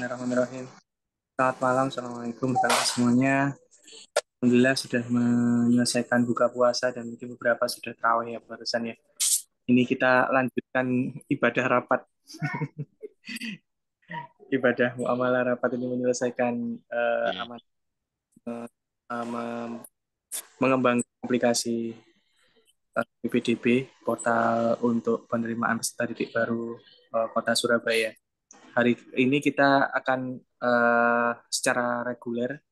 Bismillahirrahmanirrahim. Selamat malam, Assalamualaikum warahmatullahi semuanya. Alhamdulillah sudah menyelesaikan buka puasa dan mungkin beberapa sudah tarawih ya barusan ya. Ini kita lanjutkan ibadah rapat. Ibadah muamalah rapat ini menyelesaikan Hmm. amat mengembangkan aplikasi PPDB, portal untuk penerimaan peserta didik baru Kota Surabaya. Hari ini kita akan secara reguler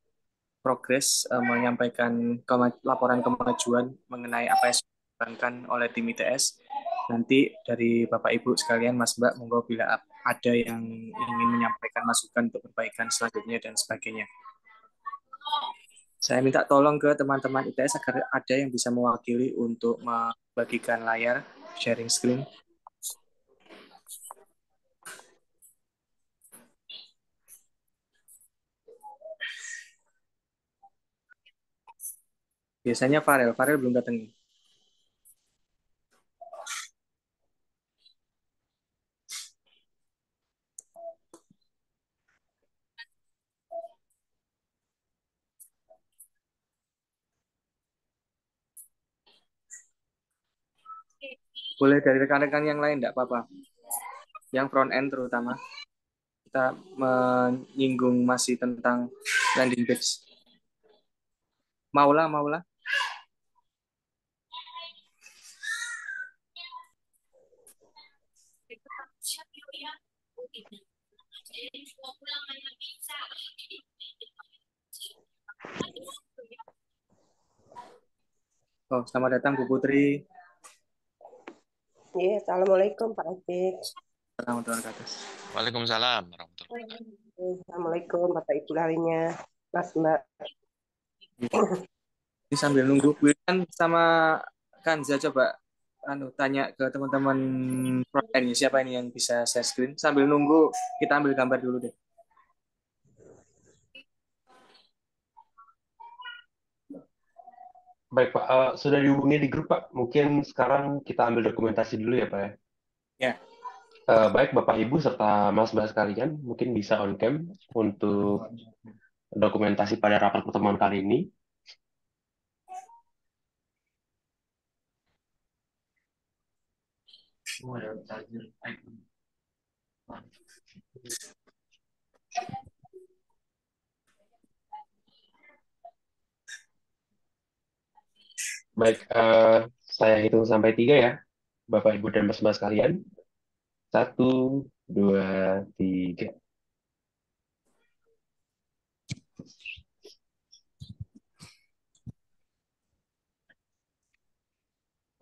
progres menyampaikan laporan kemajuan mengenai apa yang sudah dikembangkan oleh tim ITS. Nanti dari Bapak Ibu sekalian, Mas Mbak, monggo bila ada yang ingin menyampaikan masukan untuk perbaikan selanjutnya dan sebagainya. Saya minta tolong ke teman-teman ITS agar ada yang bisa mewakili untuk membagikan layar, sharing screen. Biasanya Farel belum datang nih. Boleh dari rekan-rekan yang lain, enggak apa-apa. Yang front end terutama. Kita menyinggung masih tentang landing page. Maula. Oh, selamat datang Bu Putri. Iya, Assalamualaikum Pak Atik. Selamat datang ke atas. Waalaikumsalam warahmatullahi wabarakatuh. Assalamualaikum Bapak Ibu lainnya, Mas Mbak. Ini sambil nunggu Wildan sama Kanza coba tanya ke teman-teman front end siapa ini yang bisa share screen. Sambil nunggu kita ambil gambar dulu deh. Baik Pak, sudah dihubungi di grup Pak. Mungkin sekarang kita ambil dokumentasi dulu ya Pak ya. Ya. Baik Bapak Ibu serta Mas Mbak sekalian, mungkin bisa on cam untuk dokumentasi pada rapat pertemuan kali ini. Baik, saya hitung sampai 3 ya, Bapak Ibu dan Mas Mbak sekalian. 1, 2, 3.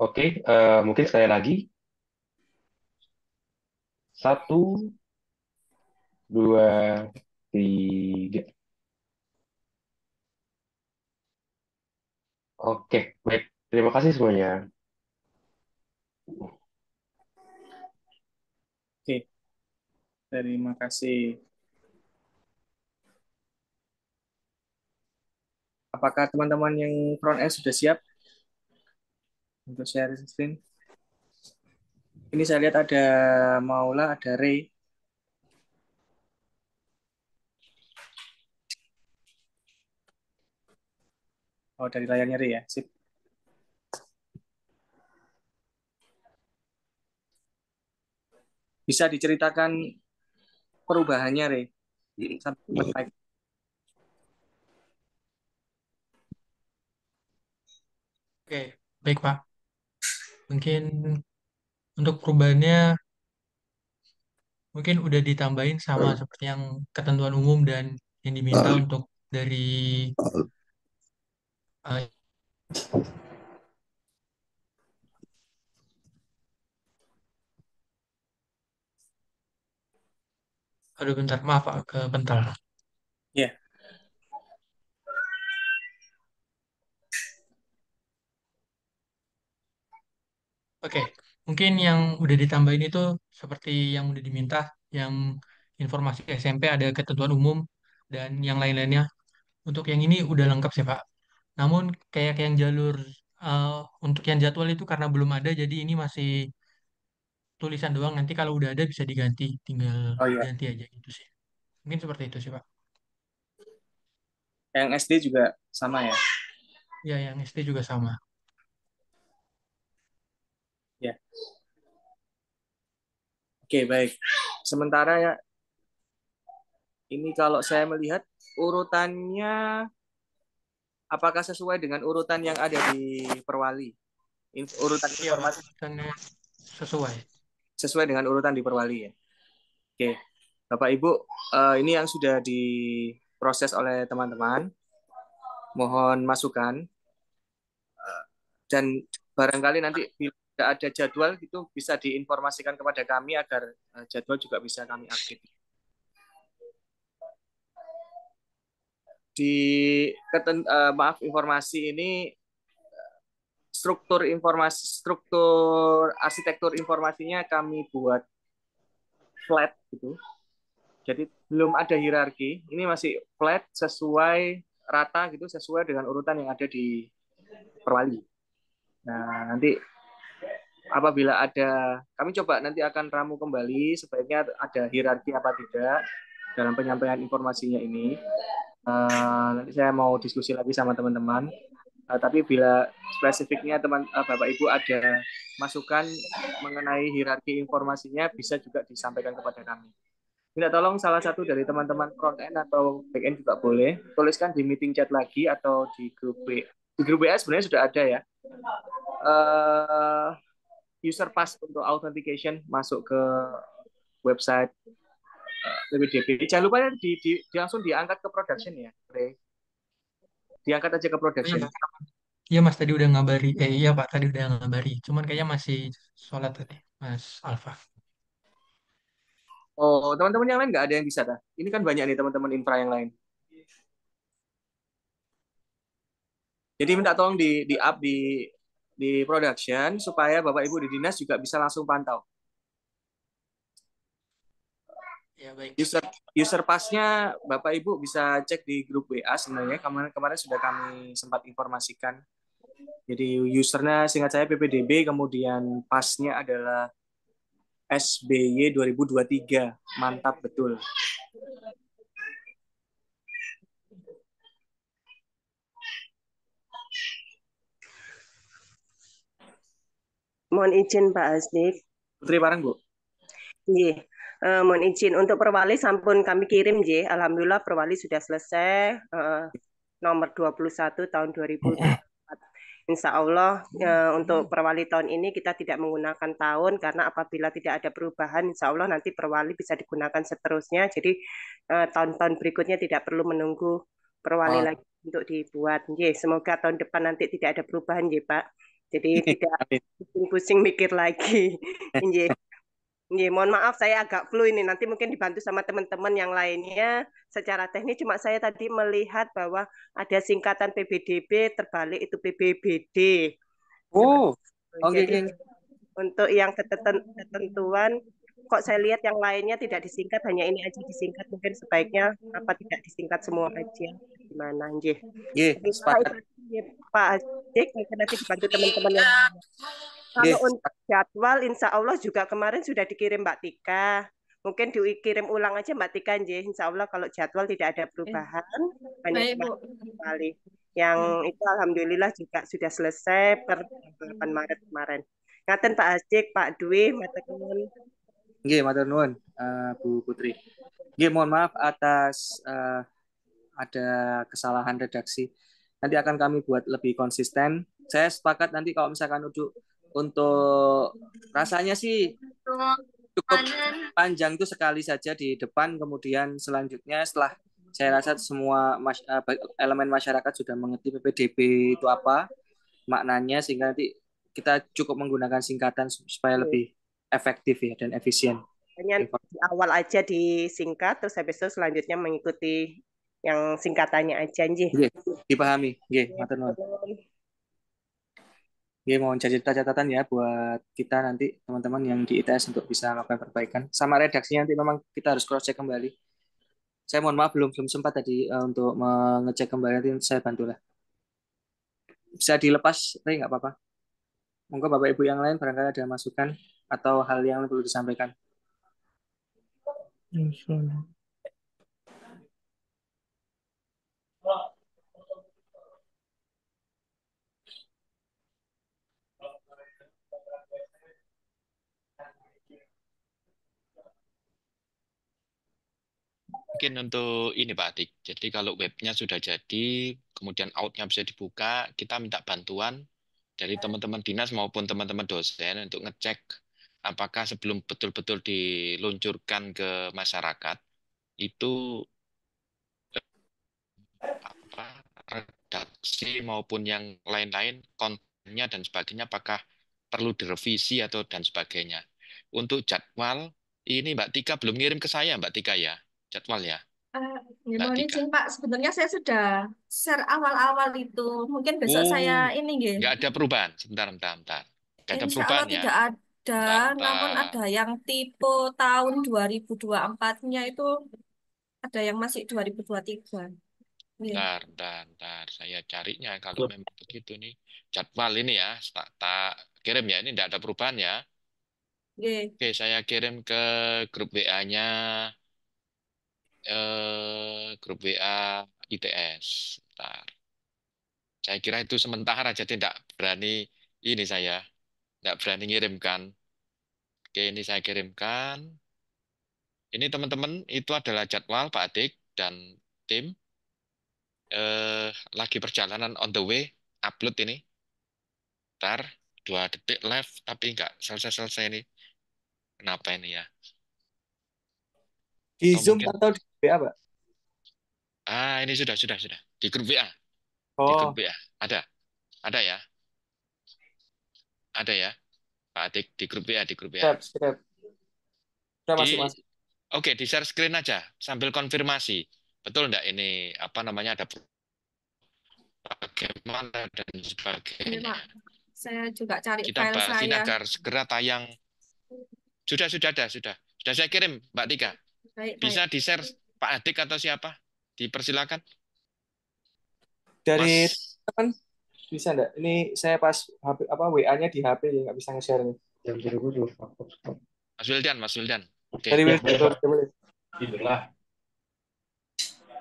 Oke, mungkin sekali lagi. 1, 2, 3. Oke, baik. Terima kasih semuanya. Oke. Terima kasih. Apakah teman-teman yang front end sudah siap untuk share screen? Ini saya lihat ada Maula, ada Ray. Oh, dari layarnya Ray ya. Sip. Bisa diceritakan perubahannya, Ray? Sampai Oke, baik Pak. Mungkin untuk perubahannya mungkin udah ditambahin sama seperti yang ketentuan umum dan yang diminta untuk dari eh, aduh bentar, maaf Pak, bentar. ya. Oke, mungkin yang udah ditambahin itu seperti yang udah diminta, yang informasi SMP ada ketentuan umum dan yang lain-lainnya. Untuk yang ini udah lengkap sih Pak. Namun kayak yang jalur eh, untuk yang jadwal itu karena belum ada, jadi ini masih tulisan doang. Nanti kalau udah ada bisa diganti, tinggal Oh iya. ganti aja gitu sih. Mungkin seperti itu sih, Pak. Yang SD juga sama ya? Ya, yang SD juga sama. Ya. Oke, baik. Sementara ya, ini kalau saya melihat urutannya apakah sesuai dengan urutan yang ada di Perwali? Urutan Iya, Pak. informasi Urutannya sesuai. sesuai dengan urutan di Perwali ya. Oke, Bapak Ibu, ini yang sudah diproses oleh teman-teman. Mohon masukan dan barangkali nanti bila ada jadwal itu bisa diinformasikan kepada kami agar jadwal juga bisa kami update. Maaf, informasi ini struktur arsitektur informasinya kami buat flat gitu. Jadi belum ada hierarki. Ini masih flat sesuai rata gitu, sesuai dengan urutan yang ada di Perwali. Nah, nanti apabila ada, kami coba nanti akan ramu kembali sebaiknya ada hierarki apa tidak dalam penyampaian informasinya ini. Nanti saya mau diskusi lagi sama teman-teman. Tapi bila spesifiknya Bapak Ibu ada masukan mengenai hierarki informasinya bisa juga disampaikan kepada kami. Minta tolong salah satu dari teman-teman front end atau back end juga boleh tuliskan di meeting chat lagi atau di grup W. Di grup WA sebenarnya sudah ada ya. User pass untuk authentication masuk ke website PPDB. Jangan lupa ya langsung diangkat ke production ya, Ray. Diangkat aja ke Iya, production. Pak. Iya, Mas tadi udah ngabari. Iya, Pak, tadi udah ngabari. Cuman kayaknya masih sholat tadi, Mas Alfa. Oh, teman-teman yang lain nggak ada yang bisa dah. Ini kan banyak nih teman-teman infra yang lain. Jadi minta tolong di up di production supaya Bapak Ibu di dinas juga bisa langsung pantau. Ya, baik. User passnya Bapak Ibu bisa cek di grup WA sebenarnya kemarin sudah kami sempat informasikan. Jadi usernya singkat saya PPDB, kemudian passnya adalah SBY 2023. Mantap betul. Mohon izin Pak Asdik. Putri bareng Bu. Nggih. Mohon izin untuk Perwali sampun kami kirim nggih. Alhamdulillah Perwali sudah selesai nomor 21 tahun 2024. Insya Allah untuk Perwali tahun ini kita tidak menggunakan tahun karena apabila tidak ada perubahan Insya Allah nanti Perwali bisa digunakan seterusnya. Jadi tahun-tahun berikutnya tidak perlu menunggu Perwali lagi untuk dibuat. Nggih, semoga tahun depan nanti tidak ada perubahan nggih Pak. Jadi tidak pusing-pusing mikir lagi. Nggih. Nggih, mohon maaf saya agak flu ini. Nanti mungkin dibantu sama teman-teman yang lainnya secara teknis. Cuma saya tadi melihat bahwa ada singkatan PBDB terbalik itu PBBD. Oh, oke. Jadi untuk yang ketentuan kok saya lihat yang lainnya tidak disingkat, hanya ini aja disingkat. Mungkin sebaiknya apa tidak disingkat semua aja. Gimana, nggih. Sepakat. Pak Adik, mungkin nanti dibantu teman-teman yang lain. Kalau untuk jadwal, insya Allah juga kemarin sudah dikirim Mbak Tika. Mungkin dikirim ulang aja Mbak Tika, insya Allah kalau jadwal tidak ada perubahan. Hanya cuma kali. Yang itu alhamdulillah juga sudah selesai per 8 Maret kemarin. Ngaten Pak Adik, Pak Dwi, matur nuwun. Nggih, matur nuwun Bu Putri. Nggih, mohon maaf atas ada kesalahan redaksi. Nanti akan kami buat lebih konsisten. Saya sepakat nanti kalau misalkan untuk rasanya sih cukup panjang itu sekali saja di depan, kemudian selanjutnya setelah saya rasa semua elemen masyarakat sudah mengerti PPDB itu apa, maknanya, sehingga nanti kita cukup menggunakan singkatan supaya lebih efektif ya dan efisien. Hanya di awal aja disingkat, terus habis itu selanjutnya mengikuti yang singkatannya aja, nggih. Dipahami, nggih, matur nuwun. Nggih, mohon catatan ya buat kita nanti teman-teman yang di ITS untuk bisa melakukan perbaikan. Sama redaksinya nanti memang kita harus cross check kembali. Saya mohon maaf belum sempat tadi untuk mengecek kembali, nanti saya bantulah. Bisa dilepas, tapi nggak apa-apa. Monggo Bapak Ibu yang lain barangkali ada masukan atau hal yang perlu disampaikan. mungkin untuk ini Pak Atik. Jadi kalau webnya sudah jadi, kemudian outnya bisa dibuka, kita minta bantuan dari teman-teman dinas maupun teman-teman dosen untuk ngecek apakah sebelum betul-betul diluncurkan ke masyarakat itu apa redaksi maupun yang lain-lain kontennya dan sebagainya apakah perlu direvisi atau dan sebagainya. Untuk jadwal ini Mbak Tika belum ngirim ke saya Mbak Tika ya jadwal ya Eh, ya, Mbak mohon Tika. izin Pak, sebenarnya saya sudah share awal-awal itu. Mungkin besok saya Oh ini nggih. nggak ada perubahan. Sebentar, bentar, bentar. Nggak ada Insya Allah perubahan ya. tidak ada, Bentar, namun bentar, ada yang tipe tahun 2024-nya itu ada yang masih 2023. Iya. bentar, bentar, bentar. Saya carinya kalau memang begitu nih jadwal ini ya. Tak kirim ya. Ini nggak ada perubahan ya. Nggih. Oke, saya kirim ke grup WA-nya grup WA ITS. Bentar. Saya kira itu sementara jadi tidak berani ini saya tidak berani ngirimkan. Oke, ini saya kirimkan. Ini teman-teman itu adalah jadwal Pak Adik dan tim lagi perjalanan on the way upload ini. Ntar 2 detik live tapi nggak selesai-selesai ini. Kenapa ini ya? Di Atau Zoom mungkin atau di WA, Pak? ini sudah di grup WA. Di grup Oh, WA. Ada ya. Ada ya. Pak Adik di grup WA, di grup WA. siap, siap. Udah Di masuk, masuk. Oke, di share screen aja sambil konfirmasi. Betul enggak ini apa namanya ada bagaimana dan Ini sebagainya. Pak, saya juga cari Kita file bahas ini saya. agar segera tayang. Sudah ada, sudah. Sudah saya kirim, Mbak Tika. Baik, baik. Bisa di-share Pak Adik atau siapa? Dipersilakan. Dari Mas teman bisa enggak? Ini saya pas HP, apa WA-nya di HP ya nggak bisa nge-share nih. Jam 7 Mas Wildan, Mas Wildan. Oke. Dari Ya, WA boleh, Pak. coba. Tidurlah.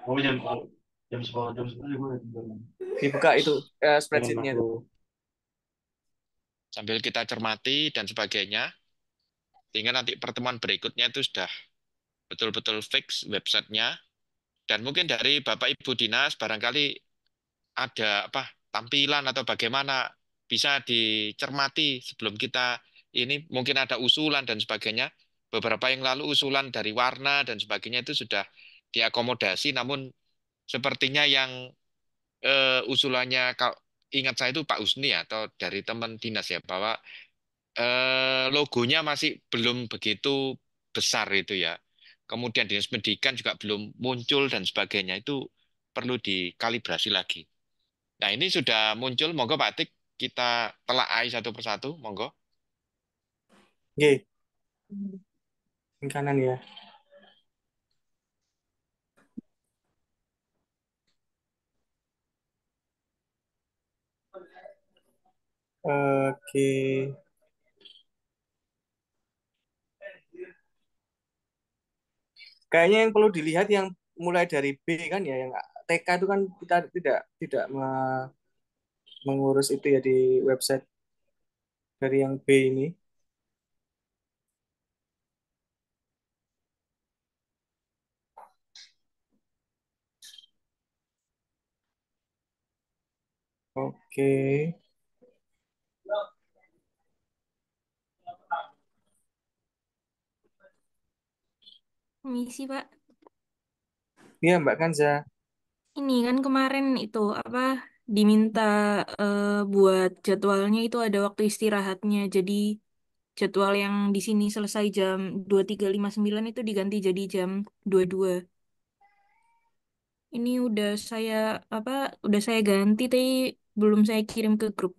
Oh, jam 10 juga udah tidur. Dibuka itu Jangan spreadsheet-nya itu. makro. Sambil kita cermati dan sebagainya, sehingga nanti pertemuan berikutnya itu sudah betul-betul fix websitenya. Dan mungkin dari Bapak Ibu Dinas barangkali ada apa tampilan atau bagaimana bisa dicermati sebelum kita ini mungkin ada usulan dan sebagainya. Beberapa yang lalu usulan dari warna dan sebagainya itu sudah diakomodasi, namun sepertinya yang usulannya kalau ingat saya itu Pak Husni ya, atau dari teman dinas ya bahwa logonya masih belum begitu besar itu ya. Kemudian dinas pendidikan juga belum muncul dan sebagainya itu perlu dikalibrasi lagi. Nah ini sudah muncul, monggo Pak Atik kita telaah satu persatu, monggo. Oke, yang kanan ya. Oke. Kayaknya yang perlu dilihat yang mulai dari B kan ya, yang TK itu kan kita tidak mengurus itu ya di website dari yang B ini. Oke. Misi, Pak. Iya, Mbak Kanza. Ini kan kemarin itu apa diminta buat jadwalnya itu ada waktu istirahatnya. Jadi jadwal yang di sini selesai jam 23.59 itu diganti jadi jam 22. Ini apa udah saya ganti tapi belum saya kirim ke grup.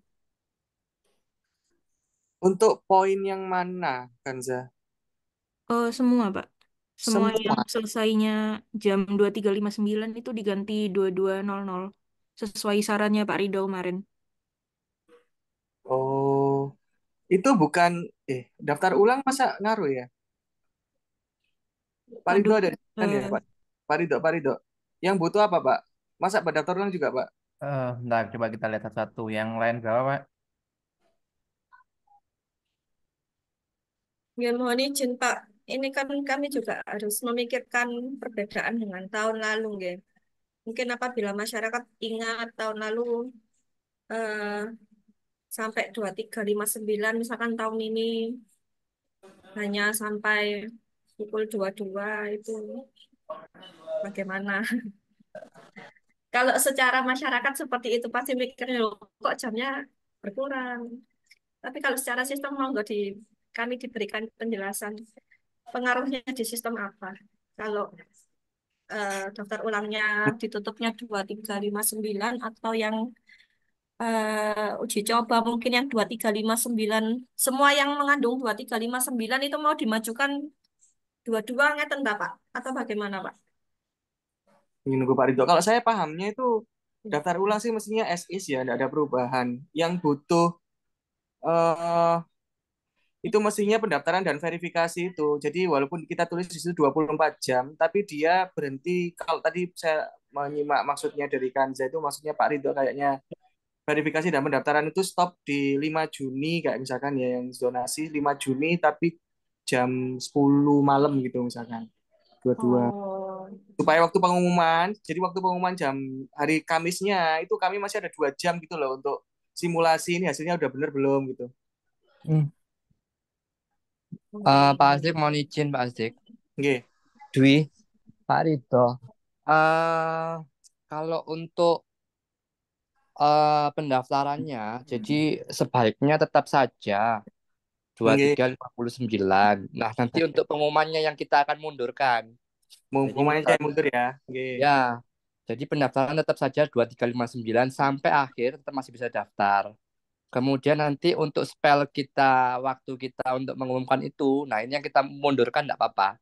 Untuk poin yang mana, Kanza? Semua, Pak. Semua yang Semua. selesainya jam 23.59 itu diganti 22.00 sesuai sarannya Pak Ridho kemarin. Oh, itu bukan daftar ulang masa ngaruh ya? Pak Ridho Waduh, ada di kan ya, Pak? Pak Ridho, Pak Ridho. Yang butuh apa, Pak? Masa Pak daftar ulang juga, Pak? Bentar, coba kita lihat satu-satu. Yang lain berapa, Pak? ya mohon izin Pak. ini kan kami juga harus memikirkan perbedaan dengan tahun lalu, nggih. Mungkin apabila masyarakat ingat tahun lalu eh, sampai 2359, misalkan tahun ini hanya sampai pukul 22 itu bagaimana? Kalau secara masyarakat seperti itu pasti mikirnya, "Loh, kok jamnya berkurang?" Tapi kalau secara sistem mau nggak kami diberikan penjelasan pengaruhnya di sistem apa? Kalau daftar ulangnya ditutupnya 2359 atau yang uji coba mungkin yang 2359, semua yang mengandung 2359 itu mau dimajukan dua-dua ngeten ta, Pak? Atau bagaimana, Pak? Ini nunggu Pak Ridho. Kalau saya pahamnya itu daftar ulang sih mestinya as is ya, tidak ada perubahan. Yang butuh eh itu mestinya pendaftaran dan verifikasi itu. Jadi walaupun kita tulis di situ 24 jam, tapi dia berhenti. Kalau tadi saya menyimak maksudnya dari Kanza itu maksudnya Pak Ridho kayaknya verifikasi dan pendaftaran itu stop di 5 Juni kayak misalkan ya yang zonasi 5 Juni tapi jam 10 malam gitu misalkan. Dua-dua. Oh, Supaya waktu pengumuman, jadi waktu pengumuman jam hari Kamisnya itu kami masih ada 2 jam gitu loh untuk simulasi ini hasilnya udah bener belum gitu. Hmm. Pak Asdik mau izin Pak Asdik. Oke. Dwi, Pak Ridho. eh Kalau untuk pendaftarannya, jadi sebaiknya tetap saja Oke. 2359. Nah, nanti untuk pengumumannya yang kita akan mundurkan. Jadi Pengumumannya misal saya mundur ya. Oke. ya, jadi pendaftaran tetap saja 2359 sampai akhir tetap masih bisa daftar. Kemudian nanti untuk spell kita, waktu kita untuk mengumumkan itu, nah ini yang kita mundurkan enggak apa-apa.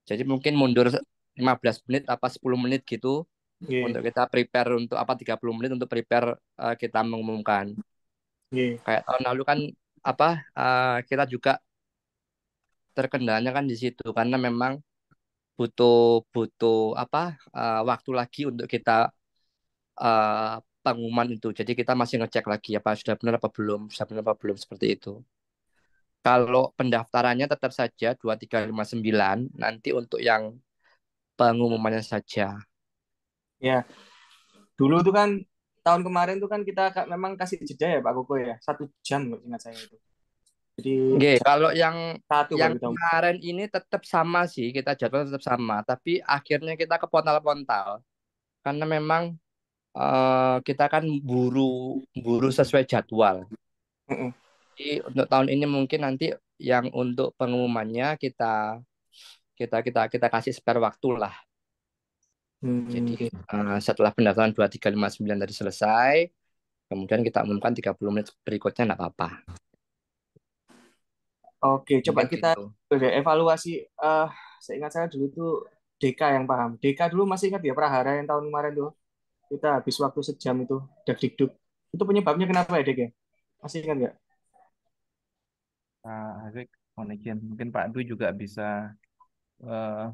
Jadi mungkin mundur 15 menit apa 10 menit gitu Oke. untuk kita prepare untuk apa 30 menit untuk prepare kita mengumumkan. Oke. Kayak tahun lalu kan apa kita juga terkendalanya kan di situ karena memang butuh butuh apa waktu lagi untuk kita eh, pengumuman itu. Jadi kita masih ngecek lagi apa sudah benar apa belum seperti itu. Kalau pendaftarannya tetap saja 2359 nanti untuk yang pengumumannya saja. Ya, dulu tuh kan tahun kemarin tuh kan kita memang kasih jeda ya Pak Koko ya. 1 jam ingat saya itu. Jadi Oke, jam kalau yang 1 baru yang kita kemarin ini tetap sama sih, kita jadwal tetap sama, tapi akhirnya kita ke pontal-pontal karena memang kita kan buru buru sesuai jadwal. Mm-mm. Jadi untuk tahun ini mungkin nanti yang untuk pengumumannya kita kita kita kita kasih spare waktu lah. Jadi Oke. setelah pendaftaran 2359 tadi selesai, kemudian kita umumkan 30 menit berikutnya enggak apa-apa. Oke, coba Mungkin kita gitu. evaluasi. Seingat saya dulu tuh Deka yang paham. Deka dulu masih ingat ya Prahara yang tahun kemarin tuh. Kita habis waktu sejam itu, dak-dikduk. Itu penyebabnya kenapa ya, Dek? Ya? Masih ingat nggak? Pak Arik, mohon izin. Mungkin Pak Dwi juga bisa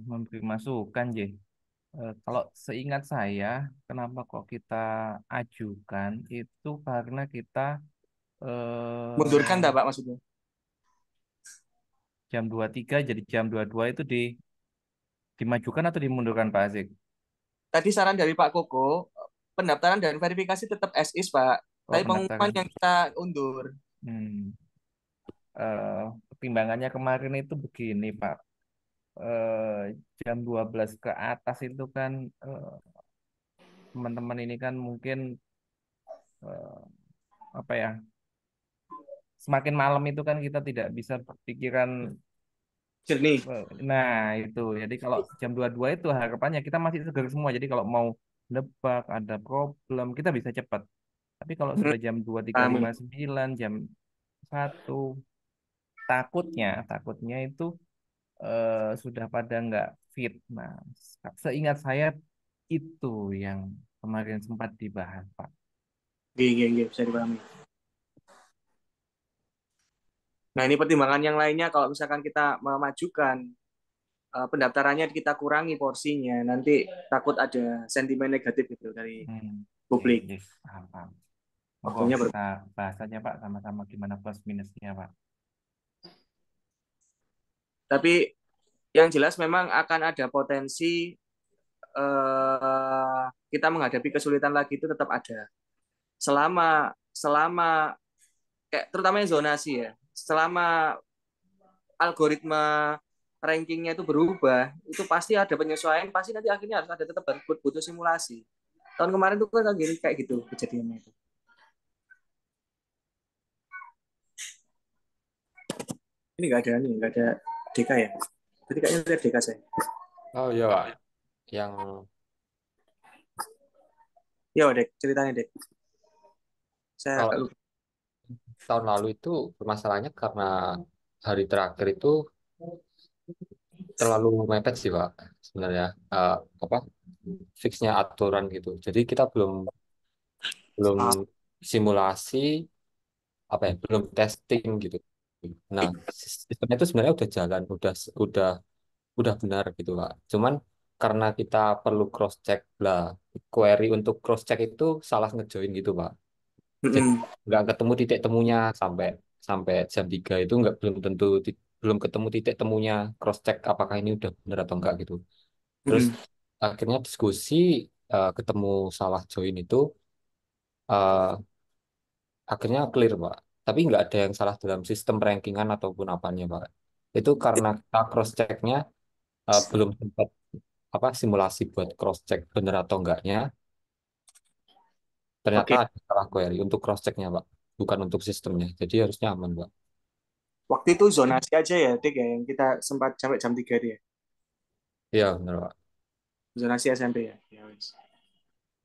memberi masukan, J. Kalau seingat saya, kenapa kok kita ajukan itu karena kita Mundurkan eh, tak, Pak, maksudnya? jam 23 jadi jam 22 itu dimajukan atau dimundurkan Pak Azik? Tadi saran dari Pak Koko, pendaftaran dan verifikasi tetap as is, Pak. Oh, Tapi pengumuman pendaftaran. yang kita undur. Hmm. Pertimbangannya kemarin itu begini, Pak. Jam 12 ke atas itu kan teman-teman ini kan mungkin eh, apa ya? Semakin malam itu kan kita tidak bisa berpikiran. Jernih. Nah, itu. Jadi kalau jam 22 itu harapannya kita masih segar semua. Jadi kalau mau nebak ada problem, kita bisa cepat. Tapi kalau Hmm, sudah jam dua tiga paham. lima sembilan jam 1 takutnya itu sudah pada nggak fit. Nah, seingat saya itu yang kemarin sempat dibahas, Pak. Gini, bisa dipahami. Nah, ini pertimbangan yang lainnya kalau misalkan kita memajukan pendaftarannya kita kurangi porsinya, nanti takut ada sentimen negatif gitu dari Oke, publik. yes, paham, paham. Monggo Waktunya kita bahas saja, Pak, sama-sama gimana plus minusnya, Pak. Tapi Yang jelas memang akan ada potensi kita menghadapi kesulitan lagi itu tetap ada. Selama selama kayak terutama yang zonasi ya. Selama algoritma rankingnya itu berubah, itu pasti ada penyesuaian, pasti nanti akhirnya harus ada tetap butuh simulasi. Tahun kemarin tuh kan kayak gitu kejadiannya itu. Ini nggak ada DK ya. Jadi kayaknya lihat DK saya. Oh iya, Pak. Yang Ya, Dek, ceritanya Dek. Saya kalau agak lupa. tahun lalu itu permasalahannya karena hari terakhir itu terlalu mepet sih, Pak. Sebenarnya apa fixnya aturan gitu. Jadi kita belum belum simulasi apa ya, belum testing gitu. Nah, sistemnya itu sebenarnya udah jalan, udah udah benar gitu, Pak. Cuman karena kita perlu cross check lah, query untuk cross check itu salah ngejoin gitu, Pak. Jadi Mm-mm. nggak ketemu titik temunya sampai sampai jam 3 itu nggak belum tentu belum ketemu titik temunya cross check apakah ini udah benar atau enggak gitu. Terus Mm-mm. akhirnya diskusi ketemu salah join itu eh, akhirnya clear, Pak. Tapi nggak ada yang salah dalam sistem rankingan ataupun apanya, Pak. Itu karena kita cross checknya belum sempat apa simulasi buat cross check benar atau enggaknya. Ternyata Oke. ada salah query untuk cross checknya, Pak. Bukan untuk sistemnya. Jadi harusnya aman, Pak. Waktu itu zonasi aja ya, Dek ya, yang kita sempat sampai jam 3 dia. Iya, benar, Pak. Zonasi SMP ya. Ya, wes.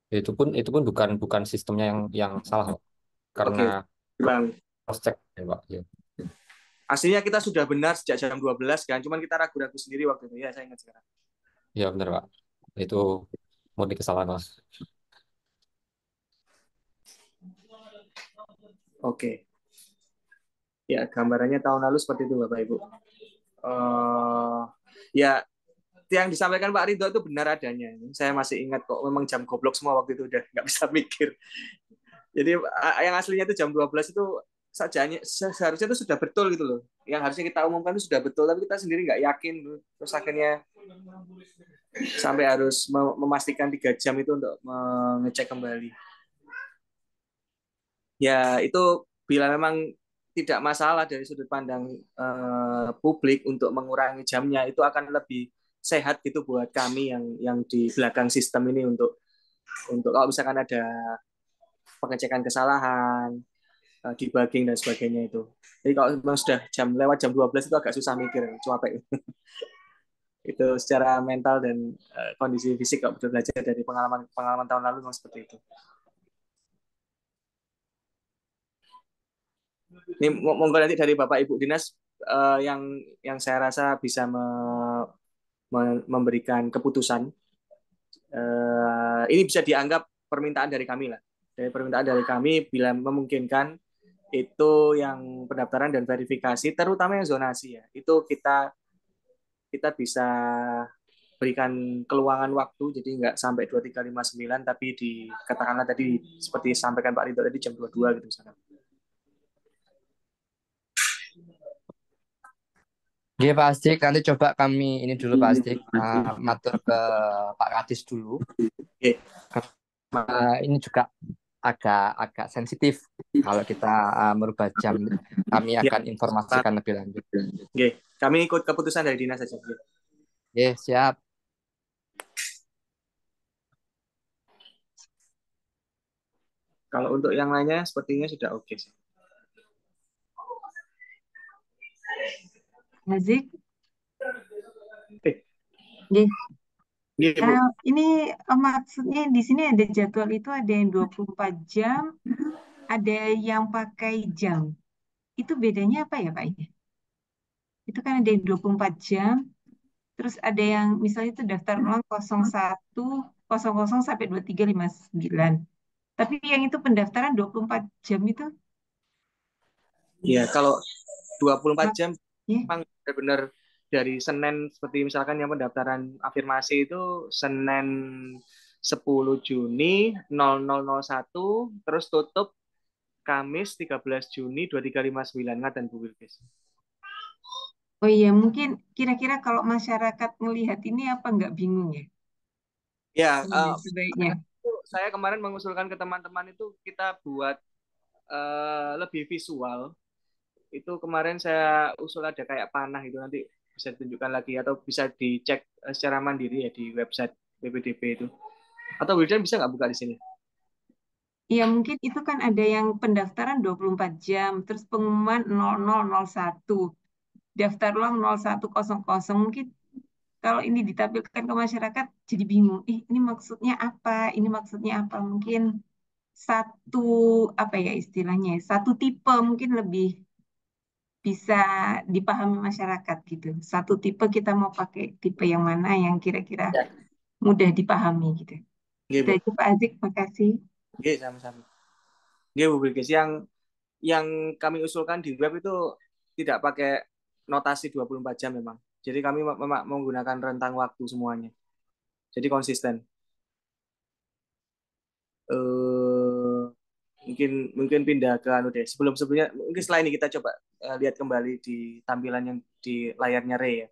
Itu pun bukan bukan sistemnya yang salah, Pak. Karena Oke, Bang. cross check ya, Pak. Ya, Aslinya kita sudah benar sejak jam 12 kan, cuman kita ragu-ragu sendiri waktu itu. Ya, saya ingat sekarang. ya benar, Pak. Itu murni kesalahan, Mas. Oke. Ya, gambarannya tahun lalu seperti itu, Bapak Ibu. Ya, yang disampaikan Pak Ridho itu benar adanya. Saya masih ingat kok, memang jam goblok semua waktu itu udah nggak bisa mikir. Jadi yang aslinya itu jam 12 itu seharusnya itu sudah betul gitu loh. Yang harusnya kita umumkan itu sudah betul, tapi kita sendiri nggak yakin. Terus akhirnya sampai harus memastikan 3 jam itu untuk mengecek kembali. Ya itu bila memang tidak masalah dari sudut pandang publik untuk mengurangi jamnya, itu akan lebih sehat gitu buat kami yang di belakang sistem ini untuk kalau misalkan ada pengecekan kesalahan, debugging dan sebagainya itu. Jadi kalau memang sudah lewat jam 12 itu agak susah mikir, capek. Itu secara mental dan kondisi fisik kalau betul belajar dari pengalaman tahun lalu memang seperti itu. Ini monggo nanti dari Bapak Ibu Dinas yang saya rasa bisa memberikan keputusan. Ini bisa dianggap permintaan dari kami lah. Dari permintaan dari kami bila memungkinkan itu yang pendaftaran dan verifikasi, terutama yang zonasi ya, itu kita bisa berikan keluangan waktu, jadi nggak sampai 23.59, tapi katakanlah tadi seperti sampaikan Pak Ridho tadi jam 22 gitu misalkan. Iya Pak Asdik, nanti coba kami ini dulu Pak Asdik, matur ke Pak Kadis dulu. Oke. Ini juga agak sensitif kalau kita merubah jam. Kami akan informasikan lebih lanjut. Oke, kami ikut keputusan dari dinas saja. Oke, siap. Kalau untuk yang lainnya sepertinya sudah oke sih. Hazik, Iya, Bu. ini maksudnya di sini ada jadwal itu ada yang 24 jam, ada yang pakai jam. Itu bedanya apa ya Pak? Itu kan ada yang 24 jam, terus ada yang misalnya itu daftar ulang 01.00 sampai 23.59. Tapi yang itu pendaftaran 24 jam itu? Iya, kalau 24 jam Ya. memang benar-benar dari Senin, seperti misalkan yang pendaftaran afirmasi itu Senin 10 Juni 0001, terus tutup Kamis 13 Juni 2359 ngaten Bu Wilkis. Oh iya, mungkin kira-kira kalau masyarakat melihat ini apa nggak bingung ya? Ya, Sebaiknya. saya kemarin mengusulkan ke teman-teman itu kita buat lebih visual. Itu kemarin saya usul ada kayak panah itu nanti bisa ditunjukkan lagi atau bisa dicek secara mandiri ya di website BPDB itu. Atau Wildan bisa nggak buka di sini? Iya, mungkin itu kan ada yang pendaftaran 24 jam, terus pengumuman 0001, daftar ulang 0100. Mungkin kalau ini ditampilkan ke masyarakat jadi bingung. Ini maksudnya apa? Ini maksudnya apa? Mungkin satu apa ya istilahnya? Satu tipe mungkin lebih bisa dipahami masyarakat gitu. Satu tipe kita mau pakai tipe yang mana yang kira-kira Ya. mudah dipahami gitu. Oke, Itu Bu. aja Pak Azik, makasih. Oke, sama-sama. Oke, Bu Bilkis, yang kami usulkan di web itu tidak pakai notasi 24 jam memang. Jadi kami memang menggunakan rentang waktu semuanya. Jadi konsisten. Eh, mungkin pindah ke anu deh. Sebelumnya mungkin setelah ini kita coba lihat kembali di tampilan yang di layarnya Ray ya.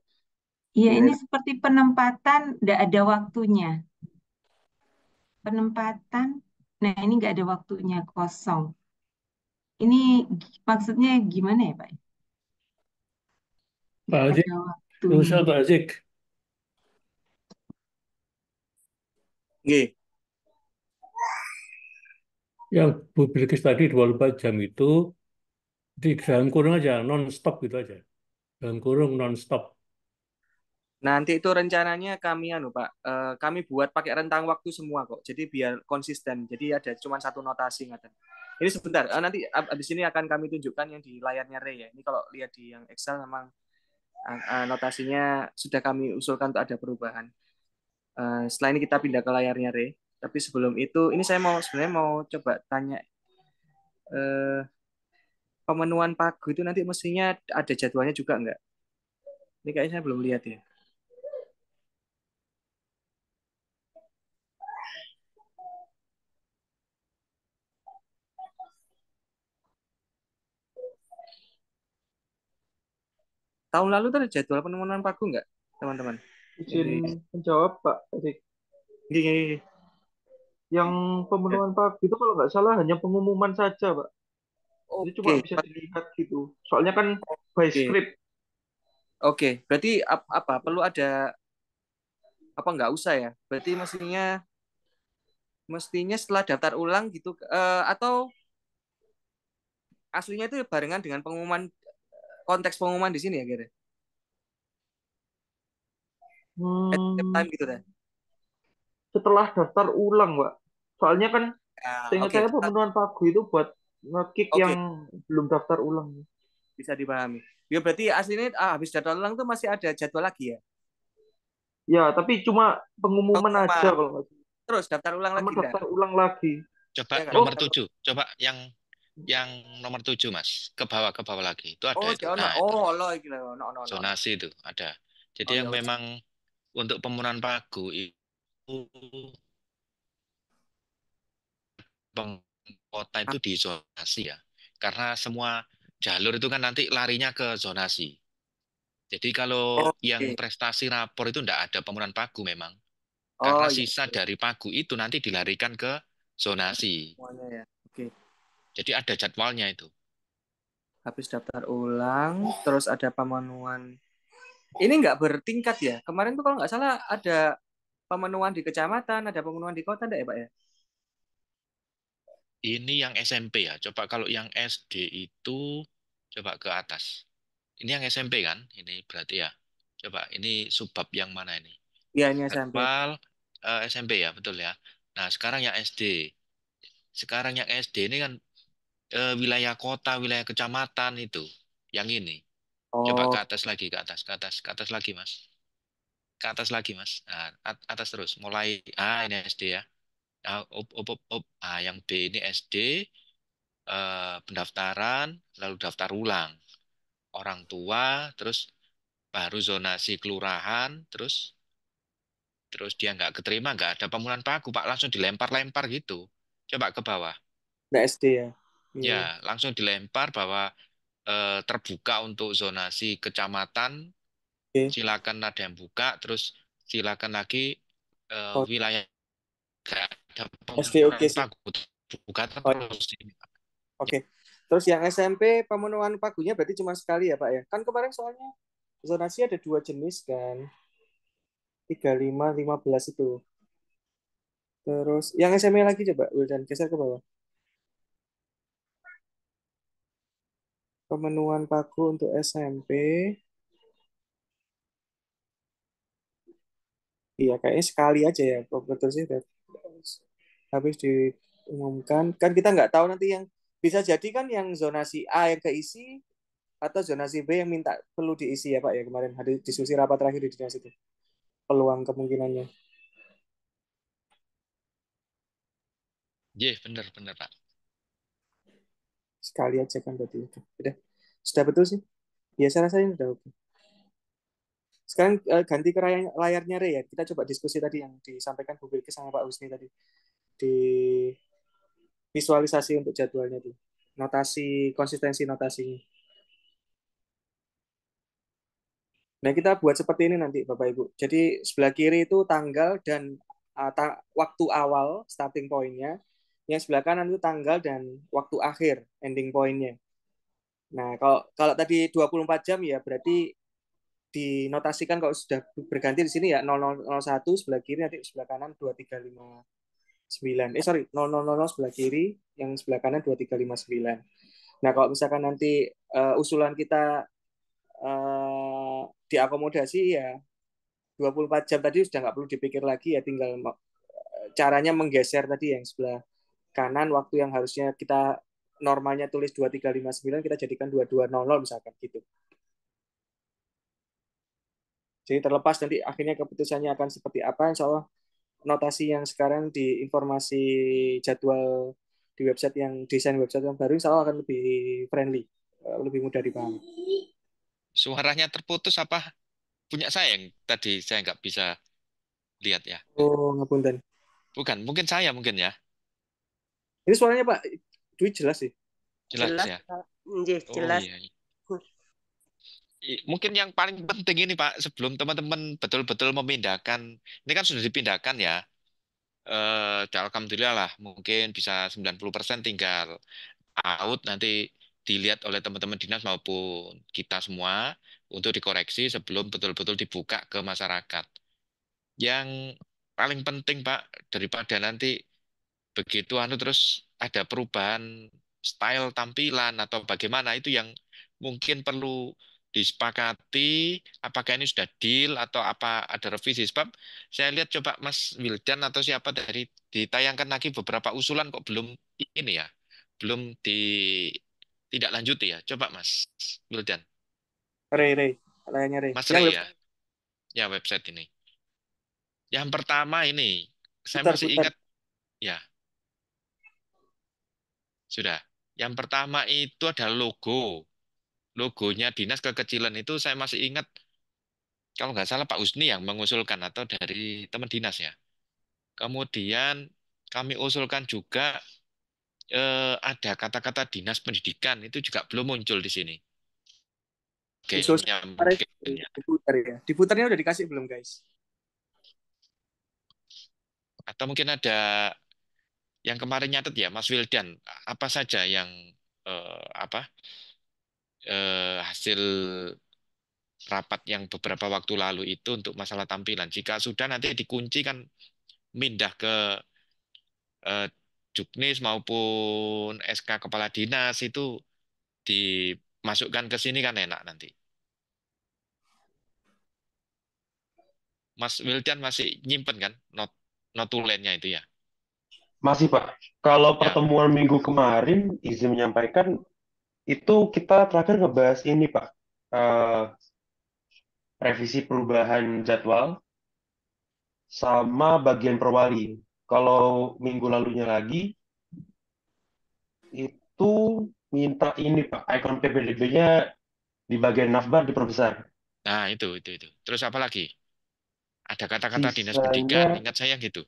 Iya, Di ini Ray. seperti penempatan, tidak ada waktunya. Penempatan, nah ini nggak ada waktunya, kosong. Ini maksudnya gimana ya, Pak? Pak Nggak Azik, ada usaha waktunya. Pak Azik, Oke. yang Bu Bilkis tadi 24 jam itu di dalam kurung aja, non-stop gitu aja. Dalam kurung non-stop. Nanti itu rencananya kami anu Pak, kami buat pakai rentang waktu semua kok. Jadi biar konsisten. Jadi ada cuma satu notasi ngaten. Ini sebentar, nanti abis ini akan kami tunjukkan yang di layarnya Ray ya. Ini kalau lihat di yang Excel memang notasinya sudah kami usulkan untuk ada perubahan. Setelah ini kita pindah ke layarnya Ray. Tapi sebelum itu, ini saya sebenarnya mau coba tanya eh, pemenuhan pagu itu nanti mestinya ada jadwalnya juga nggak? Ini kayaknya saya belum lihat ya. Tahun lalu tuh ada jadwal pemenuhan pagu nggak, teman-teman? Izin menjawab Pak Adik. Gini. Yang pemenuhan pagu itu kalau nggak salah hanya pengumuman saja Pak. Jadi cuma Oke, bisa dilihat gitu. Soalnya kan by oke, script. oke. Berarti apa? Perlu ada apa nggak usah ya? Berarti mestinya setelah daftar ulang gitu, atau aslinya itu barengan dengan pengumuman konteks pengumuman di sini ya, kira? At the same Hmm, time gitu deh. setelah daftar ulang Pak. Soalnya kan seingat Oke, saya pemenuhan pagu itu buat nge-kick yang oke, belum daftar ulang. bisa dipahami. Ya berarti aslinya habis daftar ulang tuh masih ada jadwal lagi ya? Ya, tapi cuma pengumuman aja Pengumuman kalau nggak salah. terus daftar ulang Sama lagi enggak? daftar ulang lagi. Coba Ya kan? Oh, nomor 7. Coba yang nomor 7, Mas. Ke bawah lagi. Itu ada Oh, itu. no. Nah, itu. Oh, lo iki lho. No. Zonasi itu ada. Jadi Oh ya yang wis. memang untuk pemenuhan pagu itu kota itu di zonasi ya. Karena semua jalur itu kan nanti larinya ke zonasi. Jadi kalau yang Oke. prestasi rapor itu enggak ada pemenuhan pagu memang. Oh Karena iya, sisa dari pagu itu nanti dilarikan ke zonasi. semuanya ya. Oke. Jadi ada jadwalnya itu. Habis daftar ulang, terus ada pemenuhan. Ini nggak bertingkat ya? Kemarin tuh kalau nggak salah ada pemenuhan di kecamatan, ada pemenuhan di kota, enggak ya, Pak ya? Ini yang SMP ya. Coba kalau yang SD itu coba ke atas. Ini yang SMP kan? Ini berarti ya. Coba ini subbab yang mana ini? Iya, ini SMP. Jadwal SMP ya, betul ya. Nah, sekarang yang SD. Sekarang yang SD ini kan wilayah kota, wilayah kecamatan itu. Yang ini. Coba ke Oh, atas lagi, ke atas lagi, Mas. Ke atas lagi, Mas. Nah, atas terus. Mulai ini SD ya. Nah, yang B ini SD, pendaftaran, lalu daftar ulang. Orang tua, terus baru zonasi kelurahan, terus dia nggak keterima, nggak ada pemulihan pagu, Pak, langsung dilempar-lempar gitu. Coba ke bawah. nggak SD ya? Iya, Ya, iya. langsung dilempar bahwa terbuka untuk zonasi kecamatan, Oke. silakan ada yang buka, terus silakan lagi Oh, wilayah nggak ada SD oke pemenuhan sih. pagu buka Oh, terus. oke. Terus yang SMP pemenuhan pagunya berarti cuma sekali ya Pak ya? Kan kemarin soalnya zonasi ada 2 jenis kan, 35, 15 itu. Terus yang SMA lagi coba Wildan geser ke bawah. Pemenuhan pagu untuk SMP. Iya, kayaknya sekali aja ya. Betul sih. Habis diumumkan. Kan kita nggak tahu nanti yang bisa jadi kan yang zonasi A yang keisi atau zonasi B yang minta perlu diisi ya Pak ya kemarin hari diskusi rapat terakhir di dinas itu. Peluang kemungkinannya. Iya, benar Pak. Sekali aja kan berarti itu. Sudah betul sih. Ya saya rasa ini udah oke. Sekarang ganti ke layarnya Re ya. Kita coba diskusi tadi yang disampaikan Bu Bilkis sama Pak Husni tadi. Di visualisasi untuk jadwalnya tuh. Notasi, konsistensi notasinya. Nah, kita buat seperti ini nanti Bapak Ibu. Jadi sebelah kiri itu tanggal dan waktu awal starting point-nya. Yang sebelah kanan itu tanggal dan waktu akhir ending point-nya. Nah, kalau kalau tadi 24 jam ya berarti dinotasikan kalau sudah berganti di sini ya 0001 sebelah kiri, nanti sebelah kanan 2359. Sorry, 0000 sebelah kiri, yang sebelah kanan 2359. Nah, kalau misalkan nanti usulan kita diakomodasi ya 24 jam tadi sudah nggak perlu dipikir lagi ya, tinggal caranya menggeser tadi yang sebelah kanan waktu yang harusnya kita normalnya tulis 2359 kita jadikan 2200 misalkan gitu. Jadi terlepas nanti akhirnya keputusannya akan seperti apa, insya Allah notasi yang sekarang di informasi jadwal di website yang desain website yang baru insya Allah akan lebih friendly, lebih mudah dipahami. Suaranya terputus apa punya saya yang tadi saya nggak bisa lihat ya? Oh, ngapunten. Bukan, mungkin saya mungkin ya. Ini suaranya Pak Dwi jelas sih. Jelas Jelas, ya. Oh jelas. iya. Mungkin yang paling penting ini Pak, sebelum teman-teman betul-betul memindahkan, ini kan sudah dipindahkan ya. Alhamdulillah lah, mungkin bisa 90% tinggal out nanti dilihat oleh teman-teman dinas maupun kita semua untuk dikoreksi sebelum betul-betul dibuka ke masyarakat. Yang paling penting Pak, daripada nanti begitu terus ada perubahan style tampilan atau bagaimana, itu yang mungkin perlu disepakati, apakah ini sudah deal atau apa ada revisi. Sebab saya lihat coba Mas Wildan atau siapa dari ditayangkan lagi beberapa usulan kok belum ini ya, belum tidak lanjuti ya. Coba Mas Wildan. Ray, layarnya Ray. Mas Yang Ray ya. Ya website ini. Yang pertama ini, saya masih putar. ingat ya. Sudah. Yang pertama itu adalah logo. Logonya dinas kekecilan itu saya masih ingat, kalau nggak salah Pak Husni yang mengusulkan atau dari teman dinas ya. Kemudian kami usulkan juga ada kata-kata dinas pendidikan, itu juga belum muncul di sini. Kayaknya mungkin Diputar ya. Diputarnya udah dikasih belum guys? Atau mungkin ada yang kemarin nyatet ya Mas Wildan, apa saja yang hasil rapat yang beberapa waktu lalu itu untuk masalah tampilan. Jika sudah nanti dikunci kan mindah ke Juknis maupun SK Kepala Dinas itu dimasukkan ke sini kan enak nanti. Mas Wildan masih nyimpen kan notulennya itu ya? Masih Pak. Kalau Ya. pertemuan minggu kemarin izin menyampaikan itu kita terakhir ngebahas ini Pak. Revisi perubahan jadwal sama bagian perwali. Kalau minggu lalunya lagi itu minta ini Pak, ikon PPDB-nya di bagian navbar diperbesar. Nah, itu. Terus apa lagi? Ada kata-kata dinas pendidikan, Sisanya, ingat saya gitu.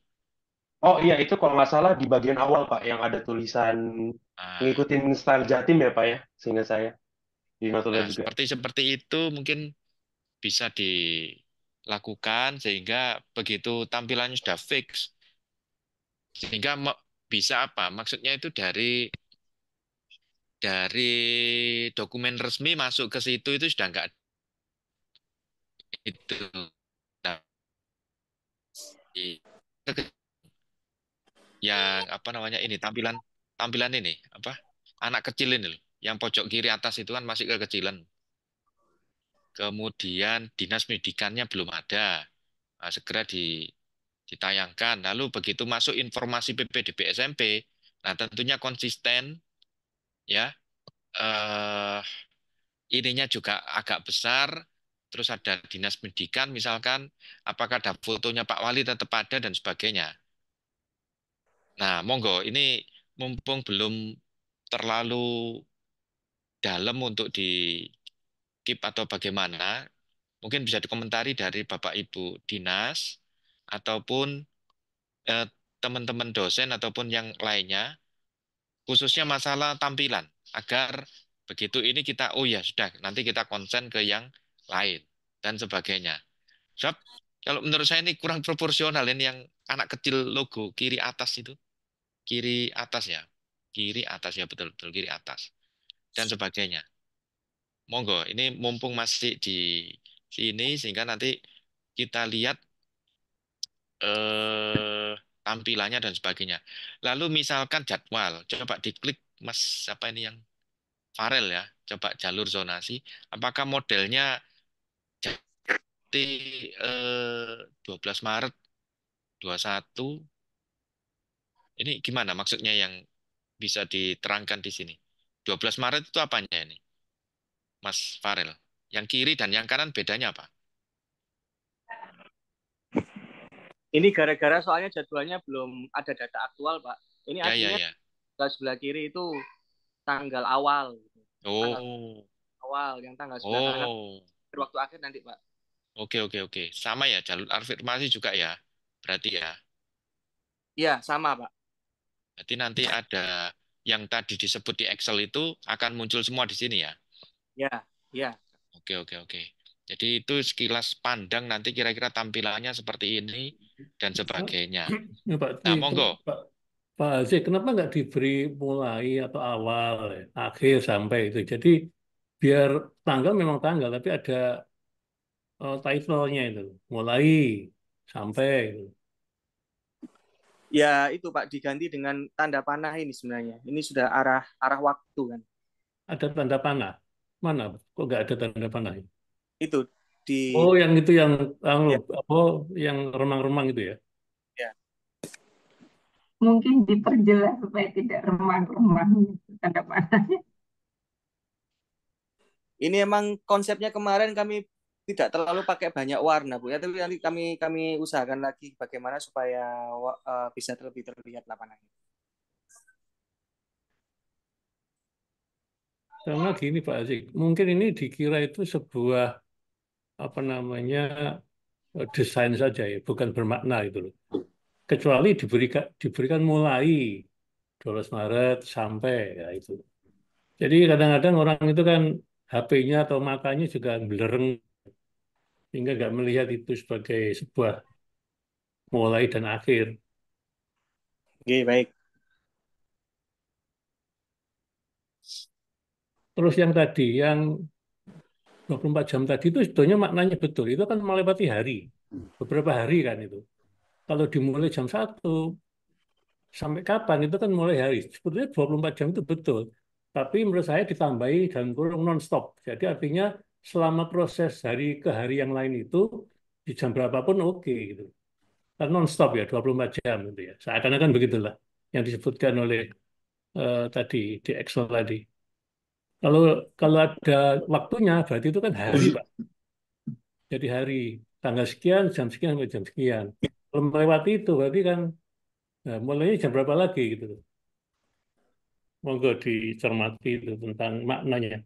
oh iya itu kalau nggak salah di bagian awal Pak yang ada tulisan ngikutin style Jatim ya Pak ya, seingat saya. Di Natuna Nah, juga. seperti itu mungkin bisa dilakukan sehingga begitu tampilannya sudah fix, sehingga bisa apa? Maksudnya itu dari dokumen resmi masuk ke situ itu sudah enggak itu. Nah, yang apa namanya ini tampilan ini apa? Anak kecil ini loh. Yang pojok kiri atas itu kan masih kekecilan. Kemudian dinas pendidikannya belum ada. Nah, segera ditayangkan. Lalu begitu masuk informasi PPDB SMP, nah tentunya konsisten ya. Eh, ininya juga agak besar. Terus ada dinas pendidikan misalkan, apakah ada fotonya Pak Wali tetap ada dan sebagainya. Nah, monggo ini mumpung belum terlalu dalam untuk di keep atau bagaimana, mungkin bisa dikomentari dari Bapak Ibu Dinas ataupun eh, teman-teman dosen ataupun yang lainnya, khususnya masalah tampilan, agar begitu ini kita, oh ya sudah, nanti kita konsen ke yang lain dan sebagainya. Sebab kalau menurut saya ini kurang proporsional ini yang anak kecil logo kiri atas itu, kiri atas ya betul-betul kiri atas dan sebagainya. Monggo, ini mumpung masih di sini sehingga nanti kita lihat eh, tampilannya dan sebagainya. Lalu misalkan jadwal, coba diklik Mas apa ini yang Farel ya, coba jalur zonasi. Apakah modelnya jadi 12 Maret 21? Ini gimana maksudnya yang bisa diterangkan di sini? 12 Maret itu apanya ini, Mas Farel? Yang kiri dan yang kanan bedanya apa? Ini gara-gara soalnya jadwalnya belum ada data aktual, Pak. Ini Ya, ya, aslinya ya. sebelah kiri itu tanggal awal, gitu. Tanggal Oh, awal, yang tanggal sebelah kanan oh, waktu akhir nanti, Pak. oke, oke, oke. Sama ya, jalur afirmasi juga ya. Berarti ya. Iya, sama, Pak. Berarti nanti ada yang tadi disebut di Excel itu akan muncul semua di sini ya. Ya, ya. Oke, oke, oke. Jadi itu sekilas pandang nanti kira-kira tampilannya seperti ini dan sebagainya. Ya, Pak, Nah, monggo. Pak, Pak Haji, kenapa nggak diberi mulai atau awal, ya, akhir sampai itu? Jadi biar tanggal memang tanggal, tapi ada title-nya itu, mulai sampai. Gitu. Ya, itu Pak diganti dengan tanda panah ini sebenarnya. Ini sudah arah arah waktu kan. Ada tanda panah. Mana? Kok nggak ada tanda panah? Itu di Oh, yang itu ya, apa, yang remang-remang itu ya? ya. Mungkin diperjelas supaya tidak remang-remang tanda panahnya. Ini emang konsepnya kemarin kami tidak terlalu pakai banyak warna, Bu. Ya, tapi nanti kami usahakan lagi bagaimana supaya bisa lebih terlihat lapangannya. Karena gini Pak Azik, mungkin ini dikira itu sebuah apa namanya desain saja ya, bukan bermakna itu loh. Kecuali diberikan mulai 12 Maret sampai ya itu. Jadi kadang-kadang orang itu kan HP-nya atau matanya juga belereng sehingga nggak melihat itu sebagai sebuah mulai dan akhir. Oke, baik. Terus yang tadi, yang 24 jam tadi itu sebetulnya maknanya betul. Itu kan melewati hari, beberapa hari kan itu. Kalau dimulai jam 1 sampai kapan itu kan mulai hari. Sebetulnya 24 jam itu betul. Tapi menurut saya ditambahi dalam kurung non-stop. Jadi artinya selama proses hari ke hari yang lain itu di jam berapapun oke gitu. Kan non-stop ya 24 jam gitu ya. Seakan-akan begitulah yang disebutkan oleh tadi di Excel tadi. Kalau kalau ada waktunya berarti itu kan hari, Pak. Jadi hari tanggal sekian, jam sekian sampai jam sekian. Kalau melewati itu berarti kan mulainya jam berapa lagi gitu. Monggo dicermati itu tentang maknanya.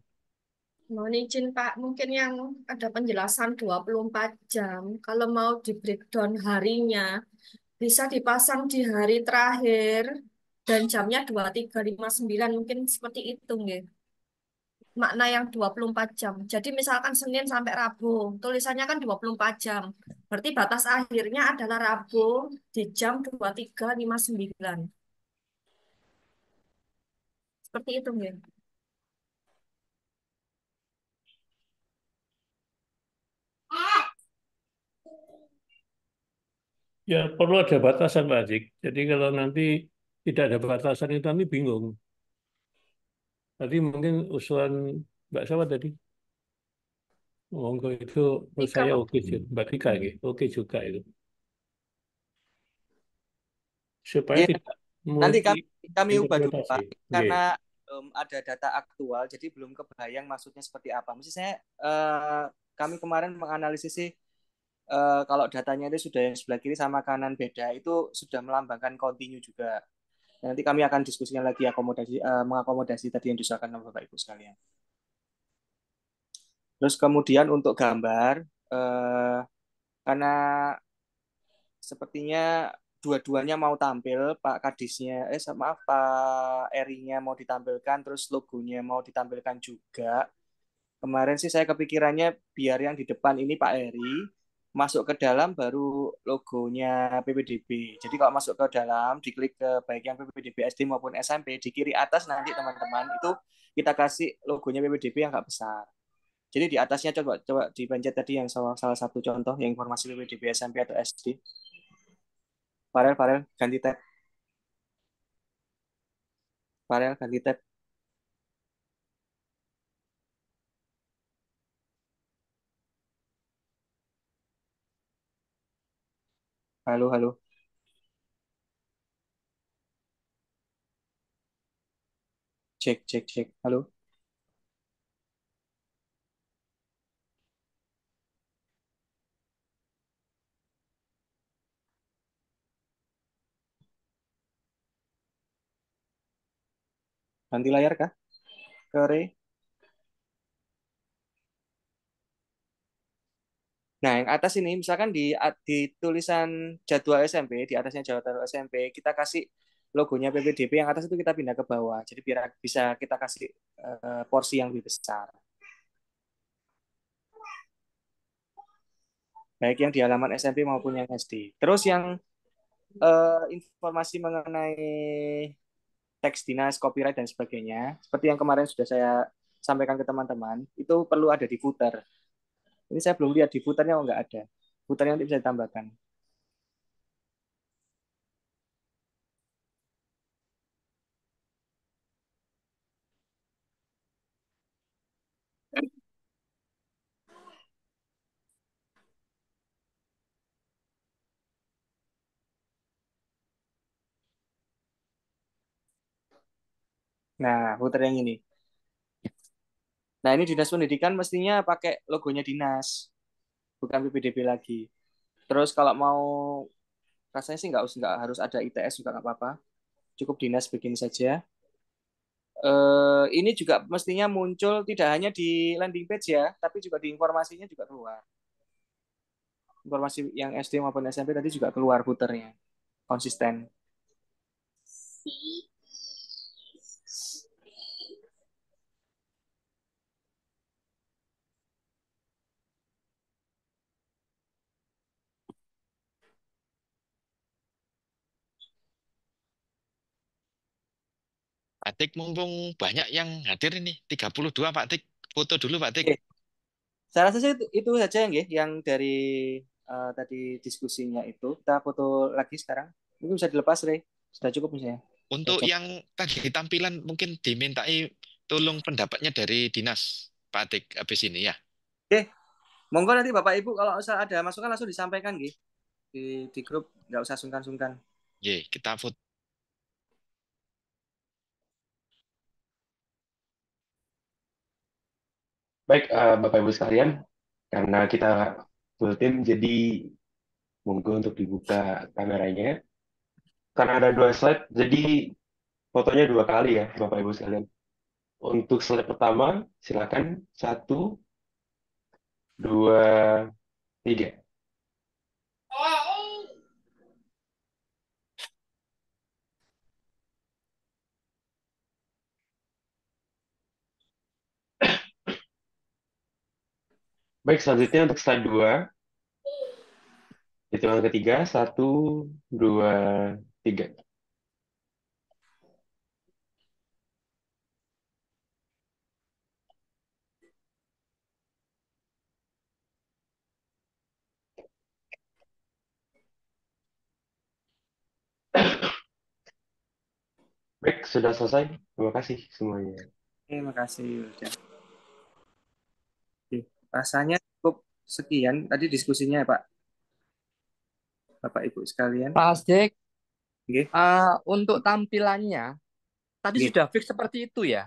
Mohon izin Pak, mungkin yang ada penjelasan 24 jam, kalau mau di breakdown harinya, bisa dipasang di hari terakhir dan jamnya 23.59 mungkin seperti itu nggih. makna yang 24 jam. Jadi misalkan Senin sampai Rabu, tulisannya kan 24 jam. Berarti batas akhirnya adalah Rabu di jam 23.59. Seperti itu, Mbak. Ya perlu ada batasan Pak Azik. Jadi kalau nanti tidak ada batasan itu nanti bingung. Tadi mungkin usulan Mbak siapa tadi? Monggo itu menurut Tiga, saya Pak. oke sih. Mbak Tika gitu. Oke juga itu. Supaya Ya, tidak nanti multi kami ubah dulu interpretasi. Pak, Oke. karena belum ada data aktual, jadi belum kebayang maksudnya seperti apa. Mesti saya kami kemarin menganalisis sih kalau datanya itu sudah yang sebelah kiri sama kanan beda, itu sudah melambangkan continue juga. Nanti kami akan diskusikan lagi mengakomodasi tadi yang diusahakan oleh Bapak Ibu sekalian. Terus kemudian untuk gambar, karena sepertinya dua-duanya mau tampil, Pak Kadisnya, maaf Pak Erinya mau ditampilkan, terus logonya mau ditampilkan juga. Kemarin sih saya kepikirannya biar yang di depan ini Pak Eri, masuk ke dalam baru logonya PPDB. Jadi kalau masuk ke dalam, diklik ke baik yang PPDB SD maupun SMP, di kiri atas nanti teman-teman itu kita kasih logonya PPDB yang nggak besar. Jadi di atasnya coba coba dipencet tadi yang salah satu contoh yang informasi PPDB SMP atau SD. Farel, Farel, ganti tab. Farel, ganti tab. Halo, halo. Cek, cek, cek. Halo. Ganti layar kah? Kere. Nah, yang atas ini misalkan di tulisan jadwal SMP, di atasnya jadwal SMP, kita kasih logonya PPDB yang atas itu kita pindah ke bawah. Jadi biar bisa kita kasih porsi yang lebih besar. Baik yang di halaman SMP maupun yang SD. Terus yang informasi mengenai teks dinas, copyright dan sebagainya, seperti yang kemarin sudah saya sampaikan ke teman-teman, itu perlu ada di footer. Ini saya belum lihat di footernya, oh nggak ada. Footernya nanti bisa ditambahkan. Nah, footer yang ini. Nah, ini dinas pendidikan mestinya pakai logonya dinas, bukan PPDB lagi. Terus kalau mau rasanya sih nggak harus ada ITS juga nggak apa-apa. Cukup dinas bikin saja. Ini juga mestinya muncul tidak hanya di landing page ya, tapi juga di informasinya juga keluar. Informasi yang SD maupun SMP tadi juga keluar footernya, konsisten. Pak Tik, mumpung banyak yang hadir ini, 32 Pak Tik. Foto dulu Pak Tik. Oke. Saya rasa sih itu saja yang dari tadi diskusinya itu. Kita foto lagi sekarang. Mungkin bisa dilepas, Rey. Sudah cukup misalnya. Untuk yang tadi tampilan mungkin dimintai tolong pendapatnya dari dinas Pak Tik habis ini ya. Oke, monggo nanti Bapak Ibu kalau usah ada masukan langsung disampaikan gitu. Di grup, nggak usah sungkan-sungkan. Ye, kita foto. Baik, Bapak Ibu sekalian, karena kita full tim, jadi monggo untuk dibuka kameranya. Karena ada dua slide, jadi fotonya dua kali ya, Bapak Ibu sekalian. Untuk slide pertama, silakan. Satu, dua, tiga. Baik, selanjutnya untuk slide 2. Hitungan ketiga, 1, 2, 3. Baik, sudah selesai. Terima kasih semuanya. Terima kasih Wildan. Oke, rasanya cukup sekian tadi diskusinya ya Pak, Bapak Ibu sekalian. Pak Asdik, Oke, untuk tampilannya tadi oke. sudah fix seperti itu ya.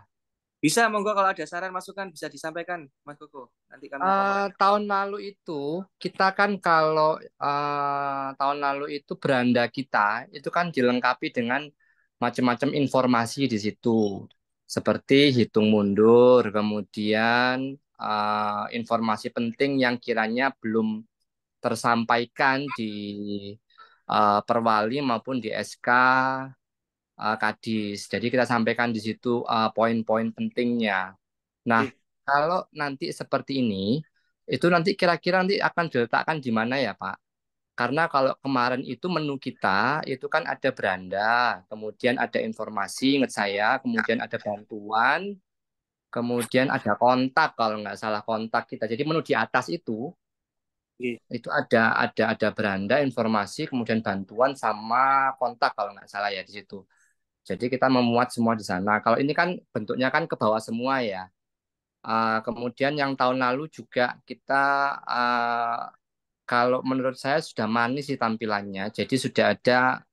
Bisa monggo kalau ada saran masukan bisa disampaikan Mas Koko. Nanti kami akomodir. Tahun lalu itu kita kan kalau tahun lalu itu beranda kita itu kan dilengkapi dengan macam-macam informasi di situ, seperti hitung mundur, kemudian informasi penting yang kiranya belum tersampaikan di Perwali maupun di SK Kadis. Jadi kita sampaikan di situ poin-poin pentingnya. Nah, Oke, kalau nanti seperti ini, itu nanti kira-kira nanti akan diletakkan di mana ya, Pak? Karena kalau kemarin itu menu kita itu kan ada beranda, kemudian ada informasi, ingat saya, kemudian ada bantuan, kemudian ada kontak kalau nggak salah kontak kita. Jadi menu di atas oke. itu ada beranda, informasi, kemudian bantuan sama kontak kalau nggak salah ya di situ. Jadi kita memuat semua di sana. Kalau ini kan bentuknya kan ke bawah semua ya. Kemudian yang tahun lalu juga kita uh, kalau menurut saya sudah manis sih tampilannya. Jadi sudah ada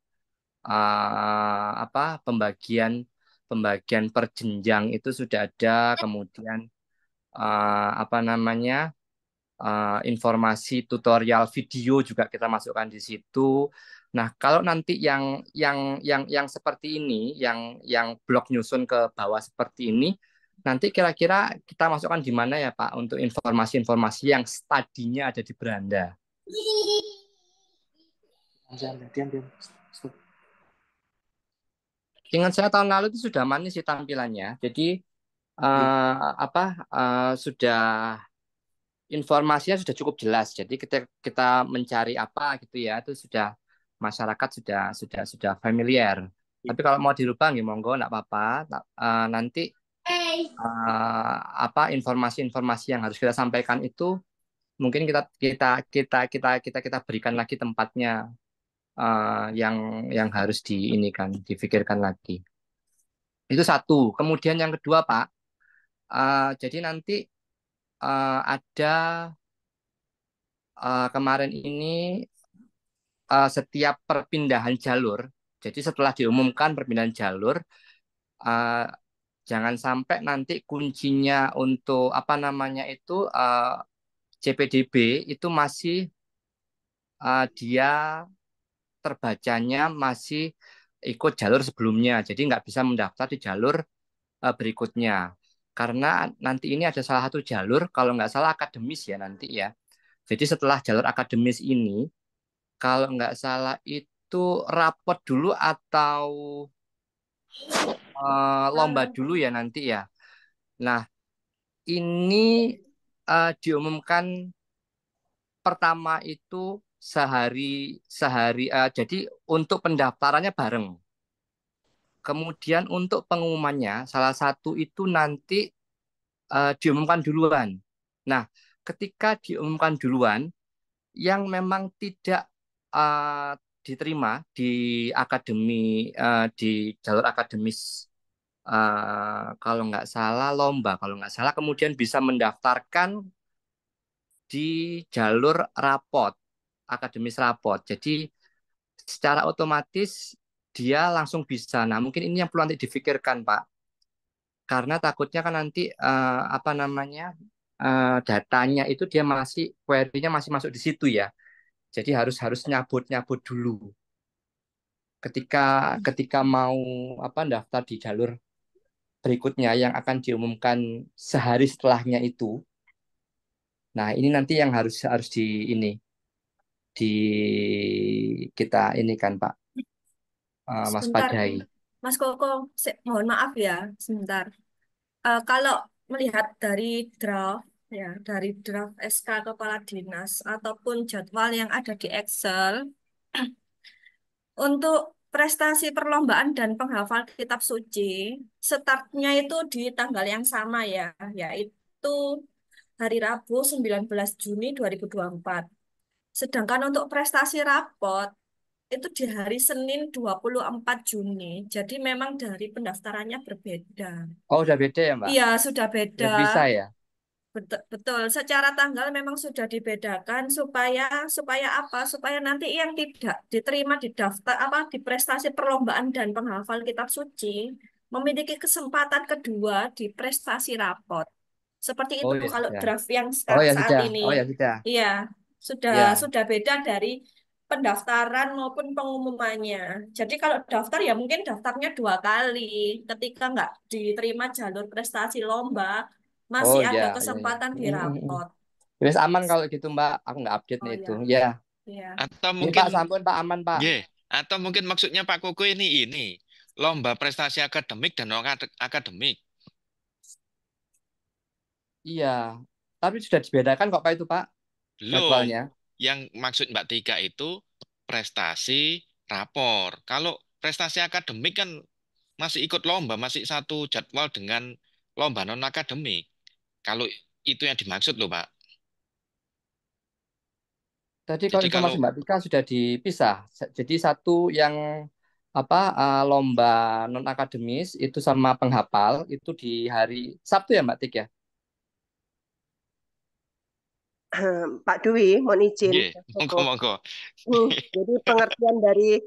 apa pembagian pembagian per jenjang itu sudah ada. Kemudian apa namanya informasi tutorial video juga kita masukkan di situ. Nah, kalau nanti yang seperti ini, yang blok nyusun ke bawah seperti ini, nanti kira-kira kita masukkan di mana ya Pak untuk informasi-informasi yang tadinya ada di beranda. Diam, diam. Stop. Ingat saya tahun lalu itu sudah manis sih tampilannya. Jadi apa sudah informasinya sudah cukup jelas. Jadi kita kita mencari apa gitu ya itu sudah masyarakat sudah familiar. Tapi kalau mau dirubah nggih monggo enggak apa-apa. Nanti apa informasi-informasi yang harus kita sampaikan itu mungkin kita berikan lagi tempatnya yang harus dipikirkan lagi. Itu satu. Kemudian yang kedua Pak, jadi nanti ada kemarin ini setiap perpindahan jalur, jadi setelah diumumkan perpindahan jalur, uh, jangan sampai nanti kuncinya untuk apa namanya itu CPDB itu masih dia terbacanya masih ikut jalur sebelumnya, jadi nggak bisa mendaftar di jalur berikutnya. Karena nanti ini ada salah satu jalur, kalau nggak salah akademis ya nanti ya. Jadi setelah jalur akademis ini, kalau nggak salah itu rapot dulu atau lomba dulu ya nanti ya. Nah, ini diumumkan pertama itu sehari sehari. Jadi untuk pendaftarannya bareng. Kemudian untuk pengumumannya salah satu itu nanti diumumkan duluan. Nah, ketika diumumkan duluan, yang memang tidak diterima di akademi di jalur akademis kalau nggak salah lomba kalau nggak salah kemudian bisa mendaftarkan di jalur rapot akademis rapot jadi secara otomatis dia langsung bisa nah mungkin ini yang perlu nanti difikirkan Pak karena takutnya kan nanti apa namanya datanya itu dia masih query-nya masih masuk di situ ya jadi harus harus nyabut nyabut dulu ketika ketika mau apa daftar di jalur berikutnya yang akan diumumkan sehari setelahnya itu. Nah, ini nanti yang harus harus di ini di kita ini kan Pak Mas Sebentar, Padai. Mas Koko, mohon maaf ya, sebentar. Kalau melihat dari draft ya dari draft SK Kepala Dinas ataupun jadwal yang ada di Excel untuk prestasi perlombaan dan penghafal kitab suci, startnya itu di tanggal yang sama ya, yaitu hari Rabu 19 Juni 2024. Sedangkan untuk prestasi rapot itu di hari Senin 24 Juni. Jadi memang dari pendaftarannya berbeda. Oh, udah beda ya, Mbak? Iya, sudah beda. Udah bisa ya? Betul, betul. Secara tanggal memang sudah dibedakan supaya supaya apa? Supaya nanti yang tidak diterima di daftar apa di prestasi perlombaan dan penghafal kitab suci memiliki kesempatan kedua di prestasi rapot. Seperti Oh itu ya kalau sudah. draft yang Oh ya saat sudah. ini. Oh ya sudah. Iya, sudah Ya. sudah beda dari pendaftaran maupun pengumumannya. Jadi kalau daftar ya mungkin daftarnya 2 kali. Ketika nggak diterima jalur prestasi lomba, Oh masih ya, ada ya, ya. kesempatan di rapot. Wes aman kalau gitu, Mbak. Aku nggak update Oh nih ya, itu. Ya. iya. Atau Ini Pak, mungkin sampun Pak, aman Pak. atau mungkin maksudnya Pak Koko ini lomba prestasi akademik dan non akademik. Iya. Tapi sudah dibedakan kok Pak itu Pak, Belum. jadwalnya. Yang maksud Mbak Tika itu prestasi rapor. Kalau prestasi akademik kan masih ikut lomba, masih satu jadwal dengan lomba non akademik. Kalau itu yang dimaksud loh, Pak. Tadi kalau Jadi informasi kalau Mbak Tika sudah dipisah. Jadi satu yang apa lomba non akademis itu sama penghafal itu di hari Sabtu ya Mbak Tik ya? Pak Dwi, mohon izin. monggo. Jadi pengertian dari